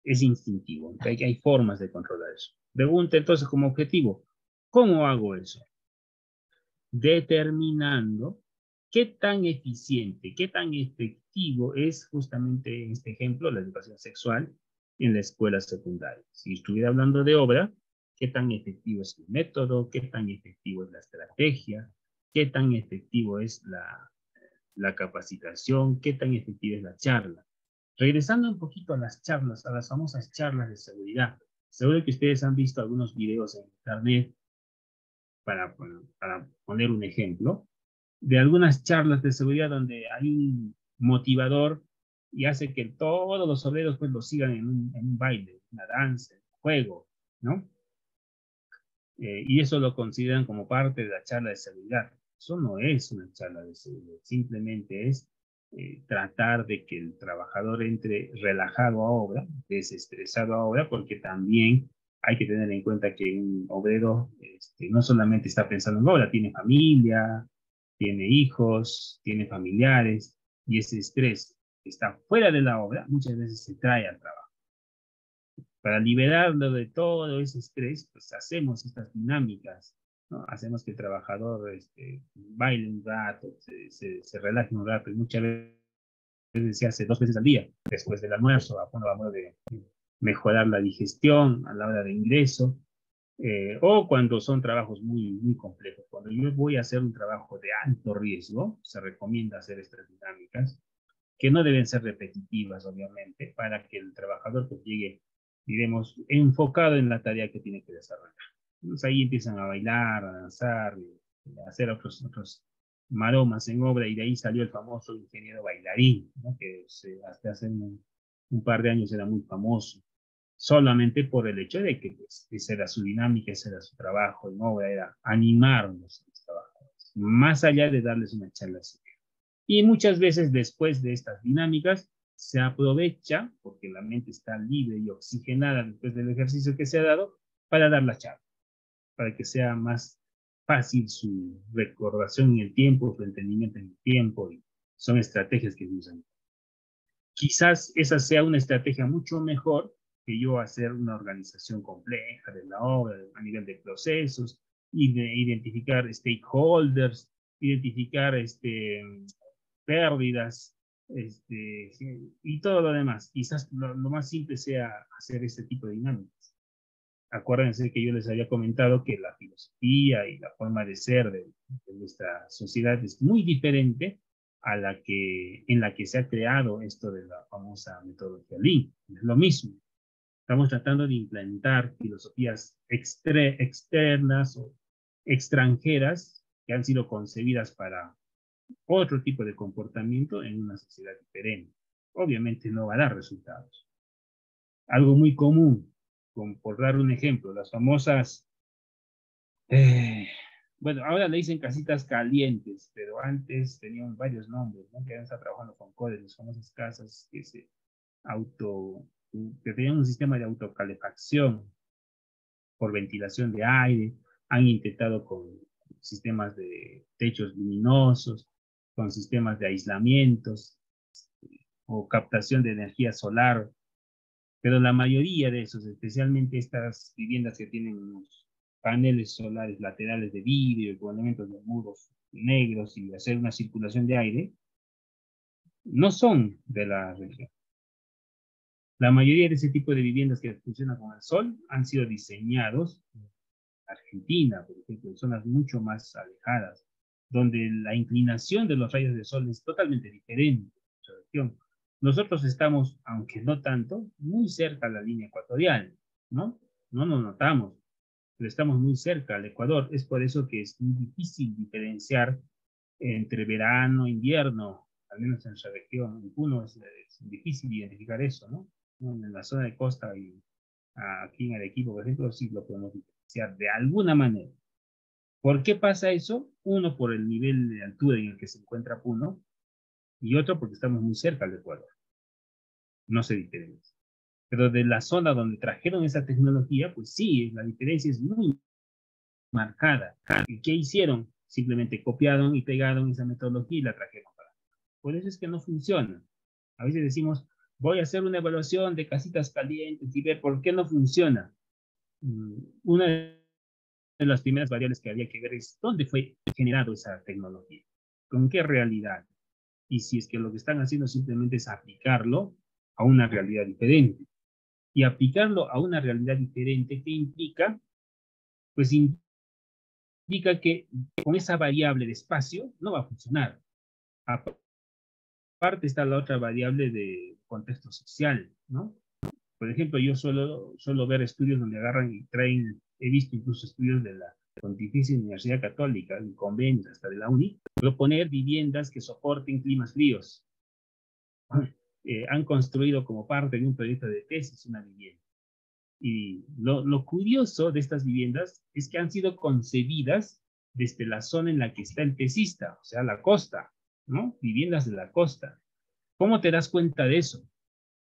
Es instintivo. Hay formas de controlar eso. Pregunta entonces como objetivo, ¿cómo hago eso? Determinando qué tan eficiente, qué tan efectivo es justamente en este ejemplo la educación sexual en la escuela secundaria. Si estuviera hablando de obra, ¿qué tan efectivo es el método? ¿Qué tan efectivo es la estrategia? ¿Qué tan efectivo es la capacitación? ¿Qué tan efectiva es la charla? Regresando un poquito a las charlas, a las famosas charlas de seguridad. Seguro que ustedes han visto algunos videos en internet, para poner un ejemplo, de algunas charlas de seguridad donde hay un motivador y hace que todos los obreros pues lo sigan en un baile, una danza, un juego, ¿no? Y eso lo consideran como parte de la charla de seguridad. Eso no es una charla de seguridad, simplemente es tratar de que el trabajador entre relajado a obra, desestresado a obra, porque también hay que tener en cuenta que un obrero no solamente está pensando en obra, tiene familia, tiene hijos, tiene familiares, y ese estrés que está fuera de la obra muchas veces se trae al trabajo. Para liberarlo de todo ese estrés, pues hacemos estas dinámicas, ¿no? Hacemos que el trabajador baile un rato, se relaje un rato, y muchas veces se hace 2 veces al día, después del almuerzo, a modo de mejorar la digestión a la hora de ingreso, o cuando son trabajos muy, muy complejos. Cuando yo voy a hacer un trabajo de alto riesgo, se recomienda hacer estas dinámicas, que no deben ser repetitivas, obviamente, para que el trabajador pues, llegue, diremos, enfocado en la tarea que tiene que desarrollar. Entonces ahí empiezan a bailar, a danzar, a hacer otros maromas en obra, y de ahí salió el famoso ingeniero bailarín, ¿no? Que hasta hace un par de años era muy famoso, solamente por el hecho de que pues, esa era su dinámica, ese era su trabajo en obra, era animar a los trabajadores, más allá de darles una charla. Y muchas veces después de estas dinámicas se aprovecha, porque la mente está libre y oxigenada después del ejercicio que se ha dado, para dar la charla, para que sea más fácil su recordación en el tiempo, su entendimiento en el tiempo, y son estrategias que se usan. Quizás esa sea una estrategia mucho mejor que yo hacer una organización compleja de la obra a nivel de procesos, y de identificar stakeholders, identificar pérdidas, y todo lo demás. Quizás lo más simple sea hacer este tipo de dinámicas. Acuérdense que yo les había comentado que la filosofía y la forma de ser de nuestra sociedad es muy diferente a en la que se ha creado esto de la famosa metodología Lean. Es lo mismo. Estamos tratando de implementar filosofías externas o extranjeras que han sido concebidas para otro tipo de comportamiento en una sociedad diferente. Obviamente no va a dar resultados. Algo muy común, por dar un ejemplo, las famosas, eh, bueno, ahora le dicen casitas calientes, pero antes tenían varios nombres, ¿no? Que han estado trabajando con CODES, las famosas casas auto, que tenían un sistema de autocalefacción por ventilación de aire, han intentado con sistemas de techos luminosos, con sistemas de aislamientos o captación de energía solar, pero la mayoría de esos, especialmente estas viviendas que tienen unos paneles solares laterales de vidrio con elementos de muros negros y hacer una circulación de aire, no son de la región. La mayoría de ese tipo de viviendas que funcionan con el sol han sido diseñados en Argentina, por ejemplo, en zonas mucho más alejadas, donde la inclinación de los rayos del sol es totalmente diferente en nuestra región. Nosotros estamos, aunque no tanto, muy cerca a la línea ecuatorial, ¿no? No nos notamos, pero estamos muy cerca al Ecuador. Es por eso que es muy difícil diferenciar entre verano e invierno, al menos en nuestra región. En Puno es difícil identificar eso, ¿no? En la zona de costa y aquí en Arequipa, por ejemplo, sí lo podemos diferenciar de alguna manera. ¿Por qué pasa eso? Uno, por el nivel de altura en el que se encuentra Puno, y otro, porque estamos muy cerca del Ecuador. No se diferencia. Pero de la zona donde trajeron esa tecnología, pues sí, la diferencia es muy marcada. ¿Y qué hicieron? Simplemente copiaron y pegaron esa metodología y la trajeron para acá. Por eso es que no funciona. A veces decimos, voy a hacer una evaluación de casitas calientes y ver por qué no funciona. Una de las primeras variables que había que ver es dónde fue generado esa tecnología, con qué realidad, y si es que lo que están haciendo simplemente es aplicarlo a una realidad diferente. y aplicarlo a una realidad diferente, ¿qué implica? Pues indica que con esa variable de espacio no va a funcionar. Aparte está la otra variable de contexto social, ¿no? Por ejemplo, yo suelo ver estudios donde agarran y traen, he visto incluso estudios de la Pontificia Universidad Católica, en convenios hasta de la UNI, proponer viviendas que soporten climas fríos. Han construido como parte de un proyecto de tesis una vivienda. Y lo curioso de estas viviendas es que han sido concebidas desde la zona en la que está el tesista, o sea, la costa, ¿no? Viviendas de la costa. ¿Cómo te das cuenta de eso?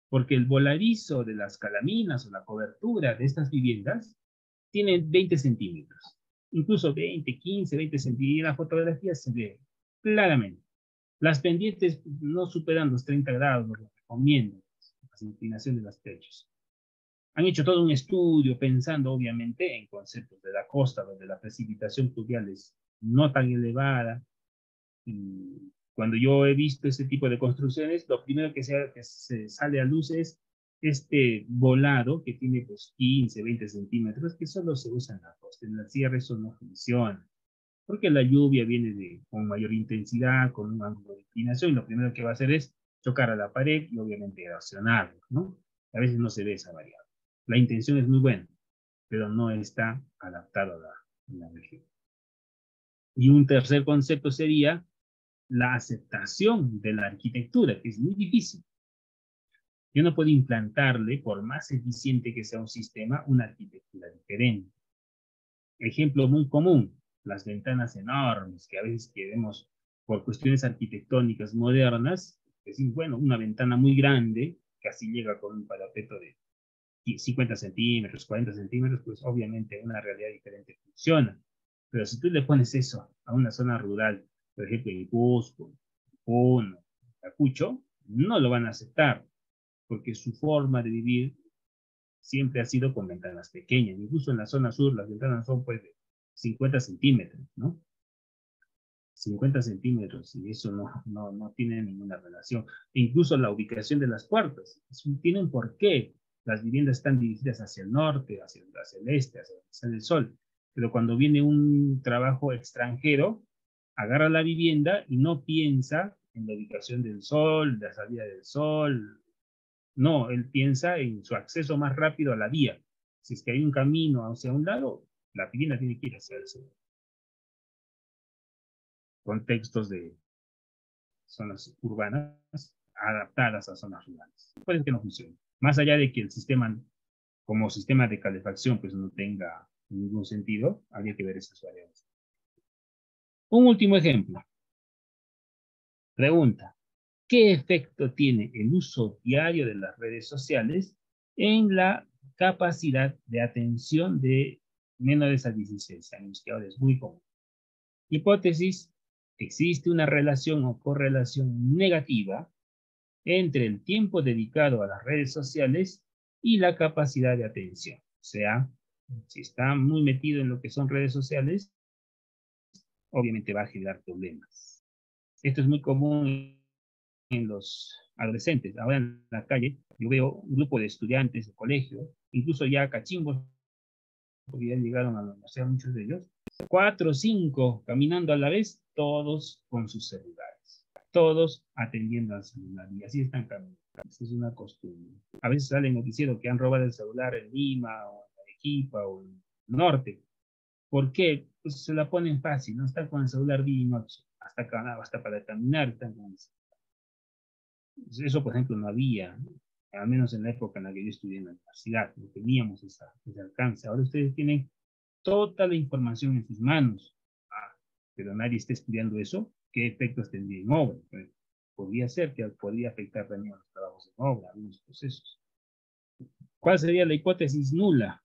Porque el voladizo de las calaminas o la cobertura de estas viviendas tiene 20 centímetros, incluso 20, 15, 20 centímetros, y en la fotografía se ve claramente. Las pendientes no superan los 30 grados, lo recomiendo, las inclinaciones de los techos. Han hecho todo un estudio pensando, obviamente, en conceptos de la costa, donde la precipitación pluvial es no tan elevada. Y cuando yo he visto ese tipo de construcciones, lo primero que se sale a luz es este volado que tiene pues 15, 20 centímetros, que solo se usa en la costa. En la sierra eso no funciona, porque la lluvia viene con mayor intensidad, con un ángulo de inclinación, y lo primero que va a hacer es chocar a la pared y obviamente erosionarlo, ¿no? A veces no se ve esa variable. La intención es muy buena, pero no está adaptado a la región. Y un tercer concepto sería la aceptación de la arquitectura, que es muy difícil. Yo no puedo implantarle, por más eficiente que sea un sistema, una arquitectura diferente. Ejemplo muy común, las ventanas enormes que a veces queremos, por cuestiones arquitectónicas modernas, decir, bueno, una ventana muy grande, casi llega con un parapeto de 50 centímetros, 40 centímetros, pues obviamente una realidad diferente funciona. Pero si tú le pones eso a una zona rural, por ejemplo en Cusco, Puno, Ayacucho, no lo van a aceptar, porque su forma de vivir siempre ha sido con ventanas pequeñas. Incluso en la zona sur las ventanas son pues de 50 centímetros, ¿no? 50 centímetros, y eso no tiene ninguna relación. E incluso la ubicación de las puertas, tienen por qué. Las viviendas están dirigidas hacia el norte, hacia el este, hacia el sol. Pero cuando viene un trabajo extranjero, agarra la vivienda y no piensa en la ubicación del sol, la salida del sol. No, él piensa en su acceso más rápido a la vía. Si es que hay un camino hacia un lado, la vivienda tiene que ir hacia el sur. Contextos de zonas urbanas adaptadas a zonas rurales. Puede que no funcione. Más allá de que el sistema, como sistema de calefacción, pues no tenga ningún sentido, habría que ver esas variables. Un último ejemplo. Pregunta. ¿Qué efecto tiene el uso diario de las redes sociales en la capacidad de atención de menores a 16 años, que ahora es muy común? Hipótesis. Existe una relación o correlación negativa entre el tiempo dedicado a las redes sociales y la capacidad de atención. O sea, si está muy metido en lo que son redes sociales, obviamente va a generar problemas. Esto es muy común en los adolescentes. Ahora en la calle yo veo un grupo de estudiantes de colegio, incluso ya cachimbos, porque ya llegaron a la universidad muchos de ellos, 4 o 5 caminando a la vez, todos con sus celulares, todos atendiendo al celular, y así están caminando. Esa es una costumbre. A veces sale en noticiero que han robado el celular en Lima, o en Arequipa, o en el norte. ¿Por qué? Pues se la ponen fácil, no están con el celular día y noche, hasta para caminar están con el celular. Eso, por ejemplo, no había, al menos en la época en la que yo estudié en la universidad, no teníamos ese alcance. Ahora ustedes tienen toda la información en sus manos, pero nadie está estudiando eso. ¿Qué efectos tendría en obra? Pues, podría ser que podría afectar también a los trabajos en obra, a algunos procesos. ¿Cuál sería la hipótesis nula?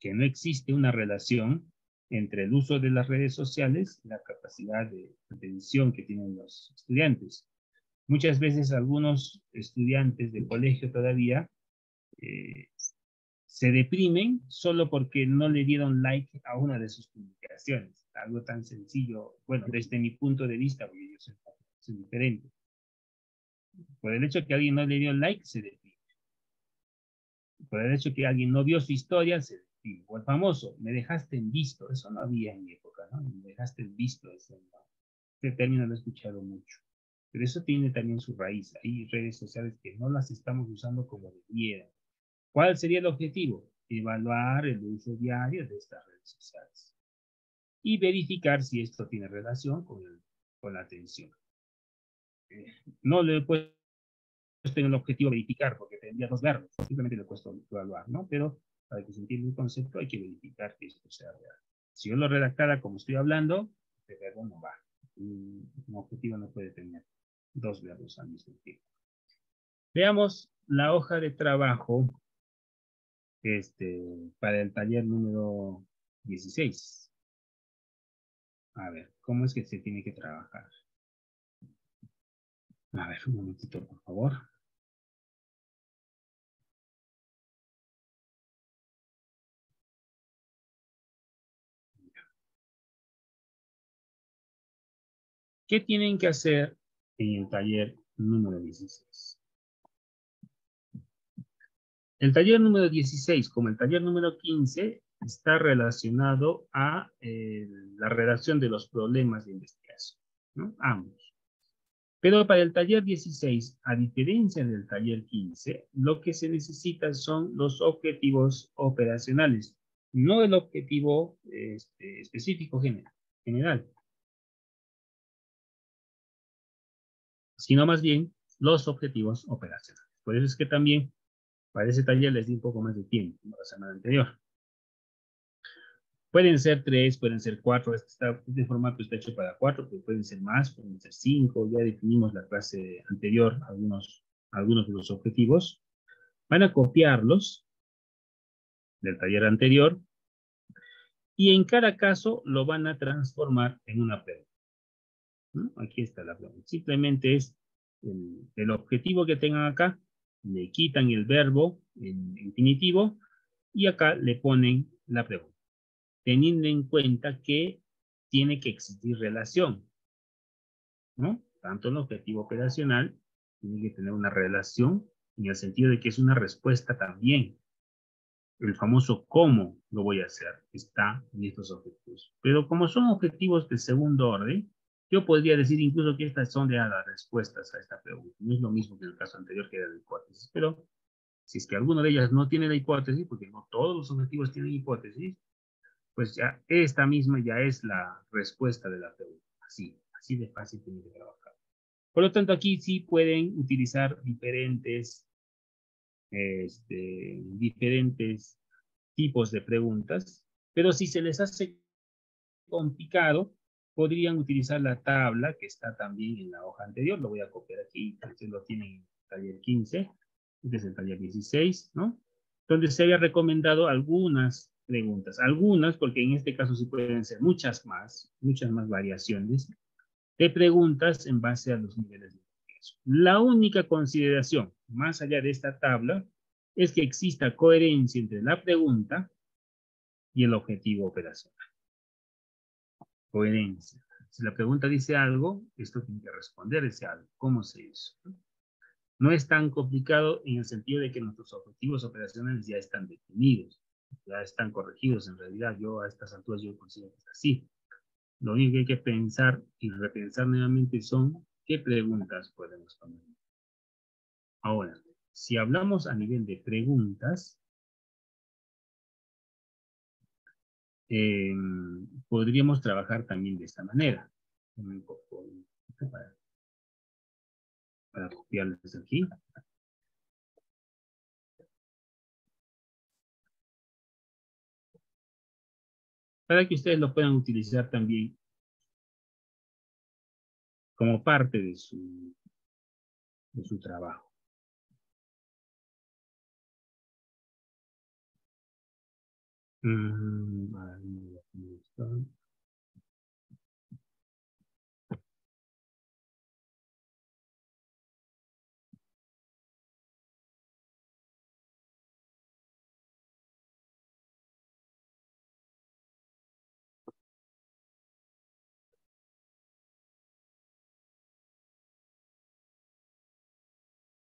Que no existe una relación entre el uso de las redes sociales y la capacidad de atención que tienen los estudiantes. Muchas veces algunos estudiantes de colegio todavía eh, se deprimen solo porque no le dieron like a una de sus publicaciones. Algo tan sencillo, bueno, desde mi punto de vista, porque yo soy diferente. Por el hecho de que alguien no le dio like, se deprime. Por el hecho que alguien no vio su historia, se dijo, el famoso, me dejaste en visto. Eso no había en mi época, ¿no? Me dejaste en visto. Ese término lo he escuchado mucho. Pero eso tiene también su raíz. Hay redes sociales que no las estamos usando como debieran. ¿Cuál sería el objetivo? Evaluar el uso diario de estas redes sociales y verificar si esto tiene relación con la atención. No le he puesto en el objetivo verificar porque tendría dos verbos, simplemente le he puesto evaluar, ¿no? Pero para que se entienda el concepto hay que verificar que esto sea real. Si yo lo redactara como estoy hablando, este verbo no va. Un objetivo no puede tener dos verbos al mismo tiempo. Veamos la hoja de trabajo para el taller número 16. A ver, ¿cómo es que se tiene que trabajar? A ver, un momentito, por favor. ¿Qué tienen que hacer en el taller número 16? El taller número 16, como el taller número 15, está relacionado a la redacción de los problemas de investigación, ¿no? Ambos. Pero para el taller 16, a diferencia del taller 15, lo que se necesita son los objetivos operacionales, no el objetivo específico general, sino más bien los objetivos operacionales. Por eso es que también para ese taller les di un poco más de tiempo, como la semana anterior. Pueden ser 3, pueden ser 4, este formato está hecho para 4, pero pueden ser más, pueden ser 5, ya definimos la clase anterior, algunos de los objetivos. Van a copiarlos del taller anterior y en cada caso lo van a transformar en una pregunta, ¿no? Aquí está la pregunta. Simplemente es el objetivo que tengan acá, le quitan el verbo en infinitivo y acá le ponen la pregunta, teniendo en cuenta que tiene que existir relación, ¿no? Tanto el objetivo operacional tiene que tener una relación en el sentido de que es una respuesta también. El famoso cómo lo voy a hacer está en estos objetivos. Pero como son objetivos de segundo orden, yo podría decir incluso que estas son ya las respuestas a esta pregunta. No es lo mismo que en el caso anterior que era la hipótesis, pero si es que alguna de ellas no tiene la hipótesis, porque no todos los objetivos tienen hipótesis, pues ya esta misma ya es la respuesta de la pregunta. Así de fácil tiene que trabajar. Por lo tanto, aquí sí pueden utilizar diferentes tipos de preguntas, pero si se les hace complicado, podrían utilizar la tabla que está también en la hoja anterior. Lo voy a copiar aquí, ustedes lo tienen en el taller 15, este es el taller 16, ¿no? Donde se había recomendado algunas preguntas, algunas, porque en este caso sí pueden ser muchas más variaciones de preguntas en base a los niveles de ingreso. La única consideración, más allá de esta tabla, es que exista coherencia entre la pregunta y el objetivo operacional. Coherencia. Si la pregunta dice algo, esto tiene que responder ese algo. ¿Cómo se hizo? No es tan complicado en el sentido de que nuestros objetivos operacionales ya están definidos, ya están corregidos. En realidad, yo a estas alturas yo considero que es así. Lo único que hay que pensar y repensar nuevamente son qué preguntas podemos poner. Ahora, si hablamos a nivel de preguntas, eh, podríamos trabajar también de esta manera. Un poco para copiarles aquí. Para que ustedes lo puedan utilizar también como parte de su trabajo.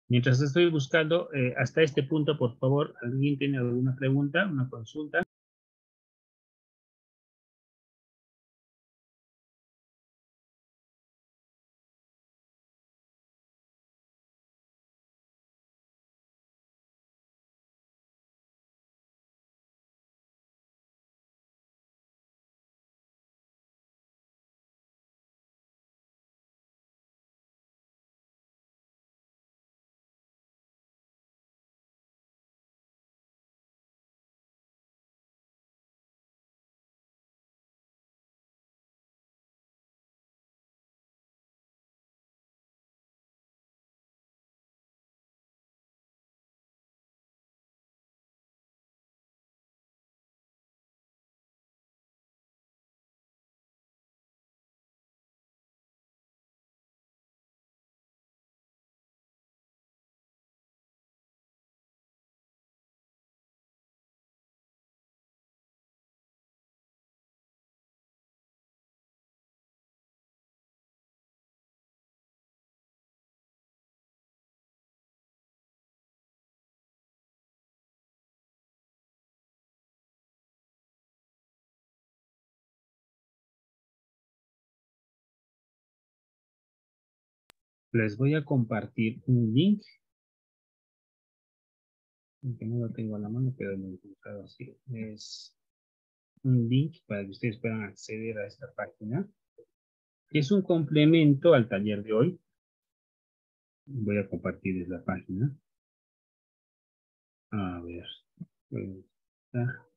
Mientras estoy buscando, hasta este punto, por favor, ¿alguien tiene alguna pregunta, una consulta? Les voy a compartir un link, que no lo tengo a la mano, pero lo he encontrado así. Es un link para que ustedes puedan acceder a esta página, que es un complemento al taller de hoy. Voy a compartir la página. A ver. Está.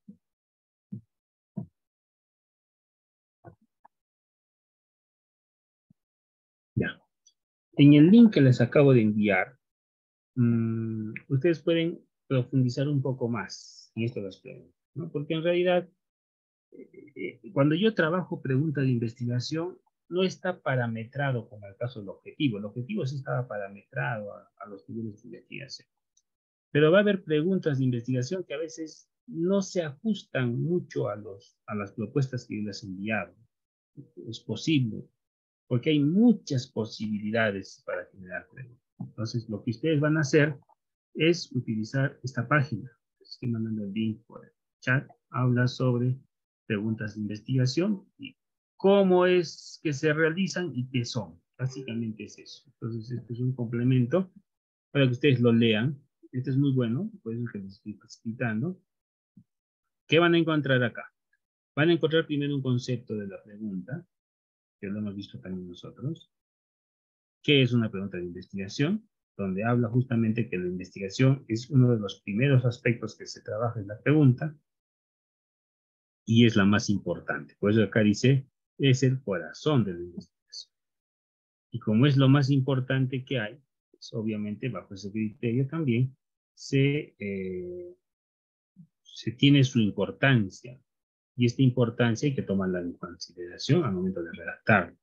Ya. En el link que les acabo de enviar, ustedes pueden profundizar un poco más en esto de las preguntas, ¿no? Porque en realidad, cuando yo trabajo preguntas de investigación, no está parametrado como el caso del objetivo. El objetivo sí estaba parametrado a los niveles de investigación. Pero va a haber preguntas de investigación que a veces no se ajustan mucho a las propuestas que yo les he enviado. Es posible, porque hay muchas posibilidades para generar preguntas. Entonces, lo que ustedes van a hacer es utilizar esta página. Estoy mandando el link por el chat. Habla sobre preguntas de investigación y cómo es que se realizan y qué son. Básicamente es eso. Entonces, este es un complemento para que ustedes lo lean. Este es muy bueno, por eso que les estoy facilitando. ¿Qué van a encontrar acá? Van a encontrar primero un concepto de la pregunta, que lo hemos visto también nosotros. ¿Qué es una pregunta de investigación? Donde habla justamente que la investigación es uno de los primeros aspectos que se trabaja en la pregunta y es la más importante. Por eso acá dice, es el corazón de la investigación. Y como es lo más importante que hay, pues obviamente bajo ese criterio también se tiene su importancia. Y esta importancia hay que tomarla en consideración al momento de redactarlo.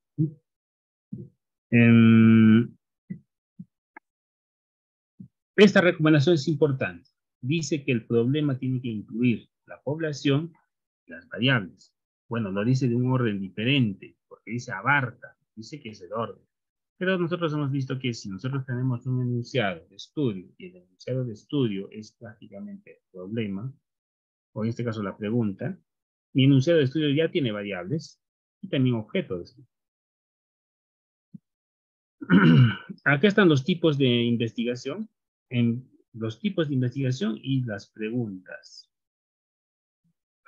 Esta recomendación es importante. Dice que el problema tiene que incluir la población y las variables. Bueno, lo dice de un orden diferente, porque dice abarca, dice que es el orden. Pero nosotros hemos visto que si nosotros tenemos un enunciado de estudio y el enunciado de estudio es prácticamente el problema, o en este caso la pregunta, mi enunciado de estudio ya tiene variables y también objetos. Acá están los tipos de investigación, en los tipos de investigación y las preguntas.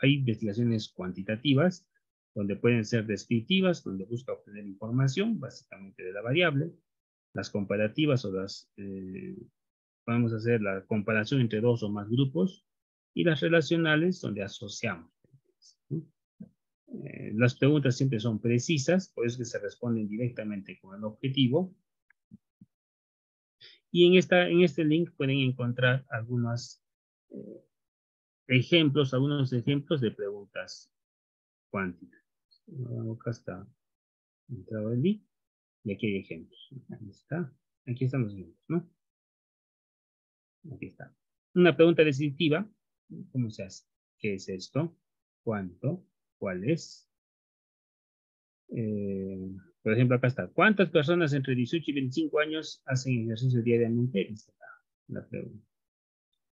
Hay investigaciones cuantitativas, donde pueden ser descriptivas, donde busca obtener información, básicamente de la variable. Las comparativas o podemos hacer la comparación entre dos o más grupos. Y las relacionales, donde asociamos. Las preguntas siempre son precisas, por eso es que se responden directamente con el objetivo. Y en este link pueden encontrar algunos algunos ejemplos de preguntas cuánticas. Acá está entrado el link y aquí hay ejemplos. Ahí está. Aquí están los ejemplos, ¿no? Aquí está. Una pregunta descriptiva. ¿Cómo se hace? ¿Qué es esto? ¿Cuánto? ¿Cuál es? Por ejemplo, acá está. ¿Cuántas personas entre 18 y 25 años hacen ejercicio diariamente? Esta es la pregunta.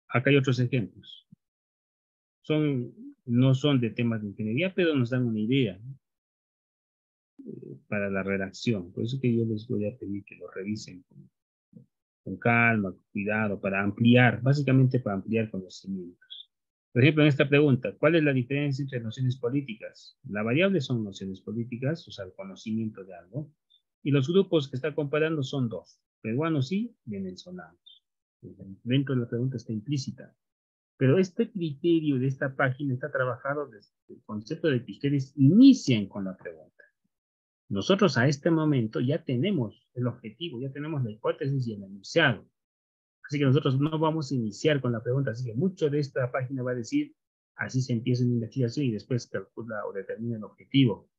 Acá hay otros ejemplos. No son de temas de ingeniería, pero nos dan una idea, ¿no? Para la redacción. Por eso que yo les voy a pedir que lo revisen con calma, con cuidado, para ampliar, básicamente para ampliar conocimientos. Por ejemplo, en esta pregunta, ¿cuál es la diferencia entre nociones políticas? La variable son nociones políticas, o sea, el conocimiento de algo, y los grupos que está comparando son dos, peruanos y venezolanos. Dentro de la pregunta está implícita. Pero este criterio de esta página está trabajado desde el concepto de que ustedes inician con la pregunta. Nosotros a este momento ya tenemos el objetivo, ya tenemos la hipótesis y el enunciado. Así que nosotros no vamos a iniciar con la pregunta, así que mucho de esta página va a decir, así se empieza una investigación y después calcula o determina el objetivo.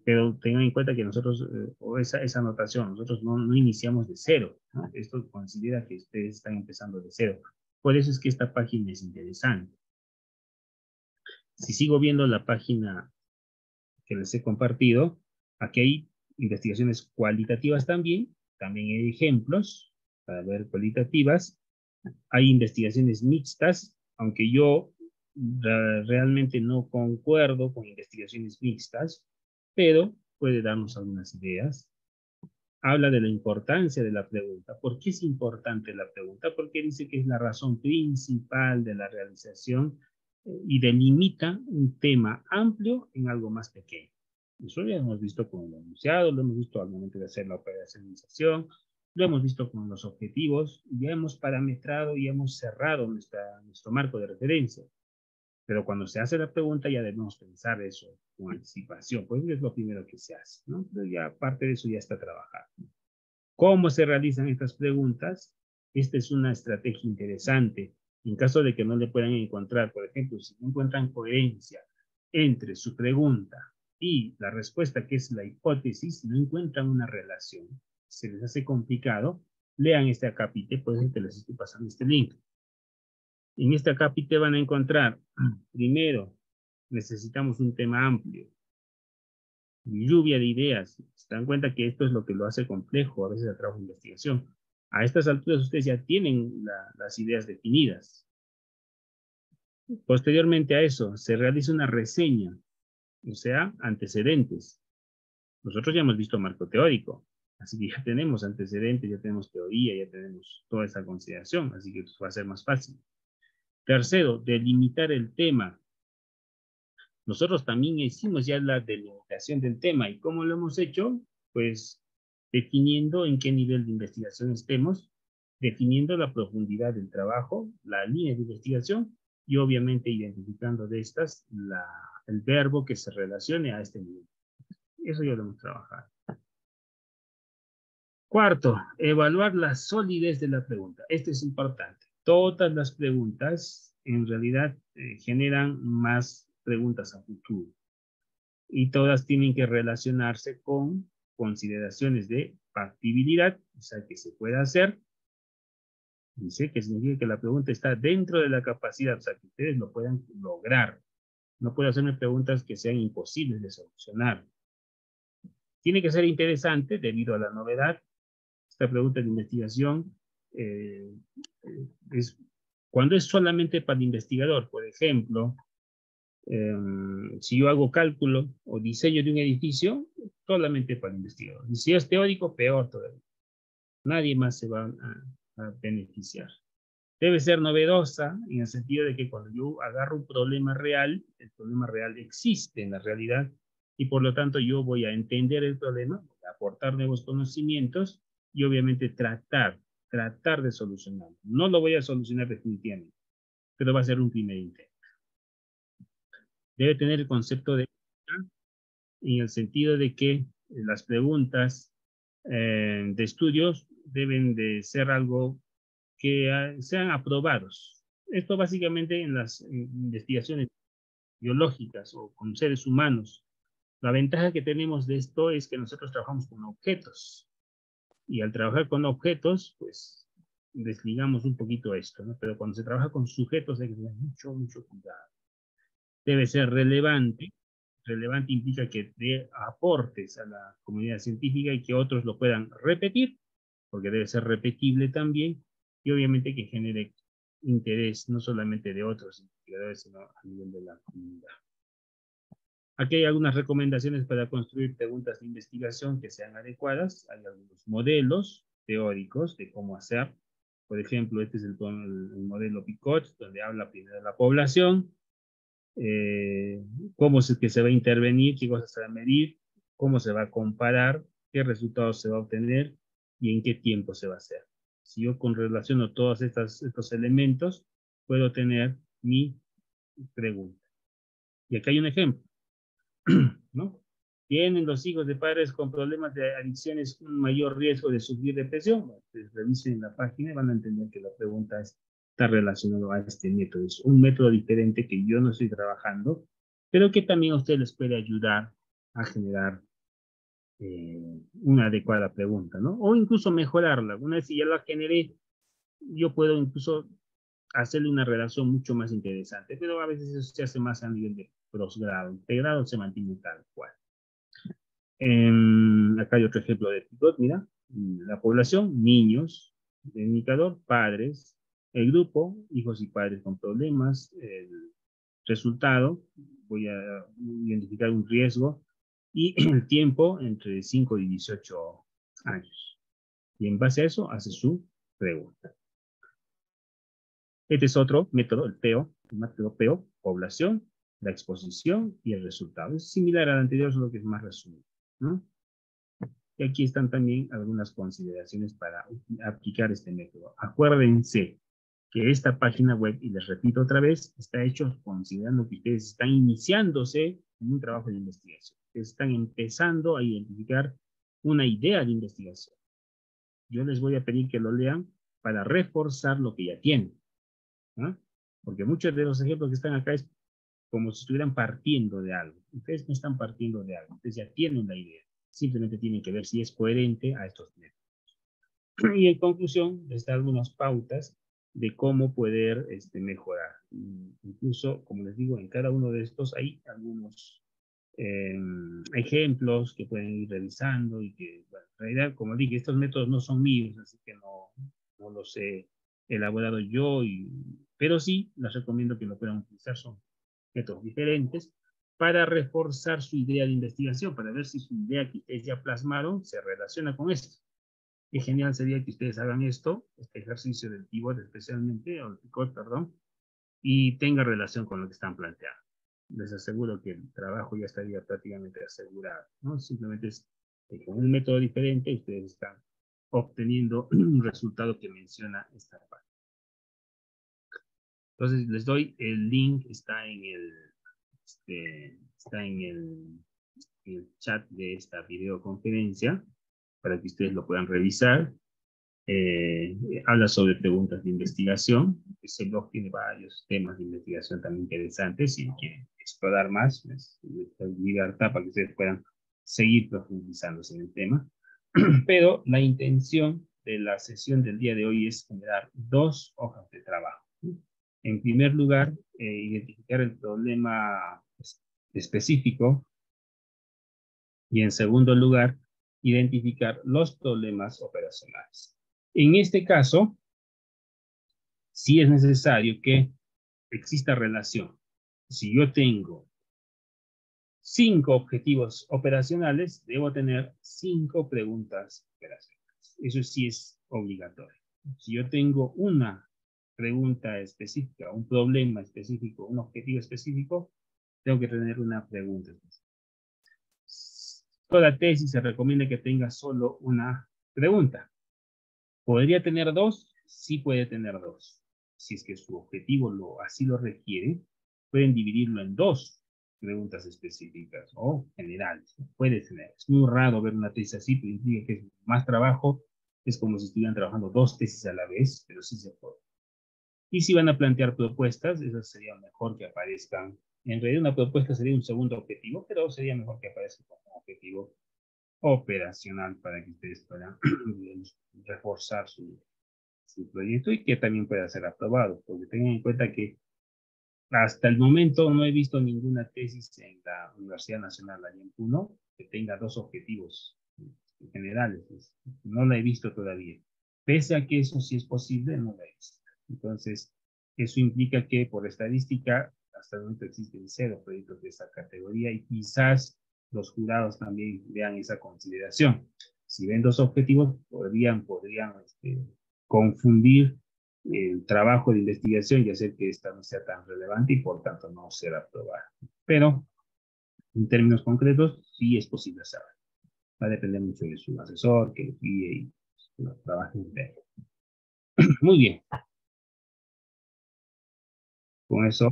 Pero tengan en cuenta que nosotros, o esa anotación, nosotros no iniciamos de cero, ¿no? Esto considera que ustedes están empezando de cero. Por eso es que esta página es interesante. Si sigo viendo la página que les he compartido, aquí hay investigaciones cualitativas también hay ejemplos para ver cualitativas, hay investigaciones mixtas, aunque yo realmente no concuerdo con investigaciones mixtas, pero puede darnos algunas ideas. Habla de la importancia de la pregunta. ¿Por qué es importante la pregunta? Porque dice que es la razón principal de la realización y delimita un tema amplio en algo más pequeño. Eso ya hemos visto con el enunciado, lo hemos visto al momento de hacer la operacionalización, lo hemos visto con los objetivos, ya hemos parametrado y hemos cerrado nuestro marco de referencia. Pero cuando se hace la pregunta ya debemos pensar eso con anticipación, pues es lo primero que se hace, ¿no? Pero ya aparte de eso ya está trabajado. ¿Cómo se realizan estas preguntas? Esta es una estrategia interesante. En caso de que no le puedan encontrar, por ejemplo, si no encuentran coherencia entre su pregunta y la respuesta, que es la hipótesis, no encuentran una relación, se les hace complicado, lean este acápite, por eso que les estoy pasando este link. En este acápite van a encontrar, primero, necesitamos un tema amplio, lluvia de ideas. Se dan cuenta que esto es lo que lo hace complejo a veces el trabajo de investigación. A estas alturas ustedes ya tienen las ideas definidas. Posteriormente a eso, se realiza una reseña, o sea, antecedentes. Nosotros ya hemos visto marco teórico, así que ya tenemos antecedentes, ya tenemos teoría, ya tenemos toda esa consideración, así que va a ser más fácil. Tercero, delimitar el tema. Nosotros también hicimos ya la delimitación del tema. ¿Y cómo lo hemos hecho? Pues definiendo en qué nivel de investigación estemos, definiendo la profundidad del trabajo, la línea de investigación y obviamente identificando de estas el verbo que se relacione a este nivel. Eso ya lo hemos trabajado. Cuarto, evaluar la solidez de la pregunta. Esto es importante. Todas las preguntas en realidad generan más preguntas a futuro. Y todas tienen que relacionarse con consideraciones de factibilidad, o sea, que se pueda hacer. Dice que significa que la pregunta está dentro de la capacidad, o sea, que ustedes lo puedan lograr. No puedo hacerme preguntas que sean imposibles de solucionar. Tiene que ser interesante debido a la novedad. Esta pregunta de investigación es cuando es solamente para el investigador, por ejemplo, si yo hago cálculo o diseño de un edificio, solamente para el investigador. Y si es teórico, peor todavía. Nadie más se va a beneficiar. Debe ser novedosa en el sentido de que cuando yo agarro un problema real, el problema real existe en la realidad y por lo tanto yo voy a entender el problema, voy a aportar nuevos conocimientos y obviamente tratar de solucionarlo. No lo voy a solucionar definitivamente, pero va a ser un primer intento. Debe tener el concepto de en el sentido de que las preguntas de estudios deben de ser algo que sean aprobados. Esto básicamente en las investigaciones biológicas o con seres humanos. La ventaja que tenemos de esto es que nosotros trabajamos con objetos y al trabajar con objetos, pues desligamos un poquito esto, ¿no? Pero cuando se trabaja con sujetos hay que tener mucho cuidado. Debe ser relevante, relevante implica que dé aportes a la comunidad científica y que otros lo puedan repetir, porque debe ser repetible también, y obviamente que genere interés no solamente de otros investigadores, sino a nivel de la comunidad. Aquí hay algunas recomendaciones para construir preguntas de investigación que sean adecuadas. Hay algunos modelos teóricos de cómo hacer. Por ejemplo, este es el modelo PICOT, donde habla primero de la población, cómo es que se va a intervenir, qué cosas se va a medir, cómo se va a comparar, qué resultados se va a obtener y en qué tiempo se va a hacer. Si yo relaciono todos estos elementos, puedo tener mi pregunta. Y aquí hay un ejemplo, ¿no? ¿Tienen los hijos de padres con problemas de adicciones un mayor riesgo de sufrir depresión? Bueno, pues revisen la página y van a entender que la pregunta está relacionada a este método. Es un método diferente que yo no estoy trabajando, pero que también a ustedes les puede ayudar a generar una adecuada pregunta, ¿no? O incluso mejorarla. Una vez que ya la generé, yo puedo incluso hacerle una relación mucho más interesante, pero a veces eso se hace más a nivel de posgrado. El pregrado se mantiene tal cual. Acá hay otro ejemplo de PICOT, mira, la población, niños, el indicador, padres, el grupo, hijos y padres con problemas, el resultado, voy a identificar un riesgo, y el tiempo entre 5 y 18 años. Y en base a eso hace su pregunta. Este es otro método, el PEO, el método PEO, población, la exposición y el resultado. Es similar al anterior, solo que es más resumido, ¿no? Y aquí están también algunas consideraciones para aplicar este método. Acuérdense que esta página web, y les repito otra vez, está hecho considerando que ustedes están iniciándose en un trabajo de investigación. Ustedes están empezando a identificar una idea de investigación. Yo les voy a pedir que lo lean para reforzar lo que ya tienen, ¿no? Porque muchos de los ejemplos que están acá es como si estuvieran partiendo de algo. Ustedes no están partiendo de algo, ustedes ya tienen la idea. Simplemente tienen que ver si es coherente a estos métodos. Y en conclusión, les da algunas pautas de cómo poder mejorar. Incluso, como les digo, en cada uno de estos hay algunos ejemplos que pueden ir revisando y que, bueno, en realidad, como dije, estos métodos no son míos, así que no los he elaborado yo, pero sí les recomiendo que lo puedan utilizar. Son métodos diferentes para reforzar su idea de investigación, para ver si su idea que ustedes ya plasmaron se relaciona con esto. Qué genial sería que ustedes hagan esto, este ejercicio del pivot especialmente, o el picot, perdón, y tenga relación con lo que están planteando. Les aseguro que el trabajo ya estaría prácticamente asegurado, ¿no? Simplemente es que con un método diferente ustedes están obteniendo un resultado que menciona esta parte. Entonces les doy el link, está en el chat de esta videoconferencia para que ustedes lo puedan revisar. Habla sobre preguntas de investigación. Ese blog tiene varios temas de investigación también interesantes. Si quieren explorar más, les doy libertad para que ustedes puedan seguir profundizándose en el tema. Pero la intención de la sesión del día de hoy es generar dos hojas de trabajo. En primer lugar, identificar el problema específico, y en segundo lugar, identificar los problemas operacionales. En este caso, sí es necesario que exista relación. Si yo tengo 5 objetivos operacionales, debo tener 5 preguntas operacionales. Eso sí es obligatorio. Si yo tengo una pregunta específica, un problema específico, un objetivo específico, tengo que tener una pregunta específica. Toda tesis se recomienda que tenga solo una pregunta. ¿Podría tener dos? Sí puede tener dos. Si es que su objetivo así lo requiere, pueden dividirlo en dos preguntas específicas o generales. Puede tener. Es muy raro ver una tesis así, pero implica que es más trabajo. Es como si estuvieran trabajando dos tesis a la vez, pero sí se puede. Y si van a plantear propuestas, eso sería mejor que aparezcan. En realidad una propuesta sería un segundo objetivo, pero sería mejor que aparezca como objetivo operacional para que ustedes puedan reforzar su proyecto y que también pueda ser aprobado, porque tengan en cuenta que Hasta el momento no he visto ninguna tesis en la Universidad Nacional allá en Puno que tenga dos objetivos generales. No la he visto todavía. Pese a que eso sí es posible, no la he visto. Entonces, eso implica que por estadística, hasta el momento existen 0 proyectos de esa categoría y quizás los jurados también vean esa consideración. Si ven dos objetivos, podrían confundir el trabajo de investigación y hacer que esta no sea tan relevante y por tanto no ser aprobada. Pero en términos concretos, sí es posible hacerlo. Va a depender mucho de su asesor, que guíe y que trabaje en. Muy bien, con eso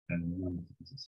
terminamos.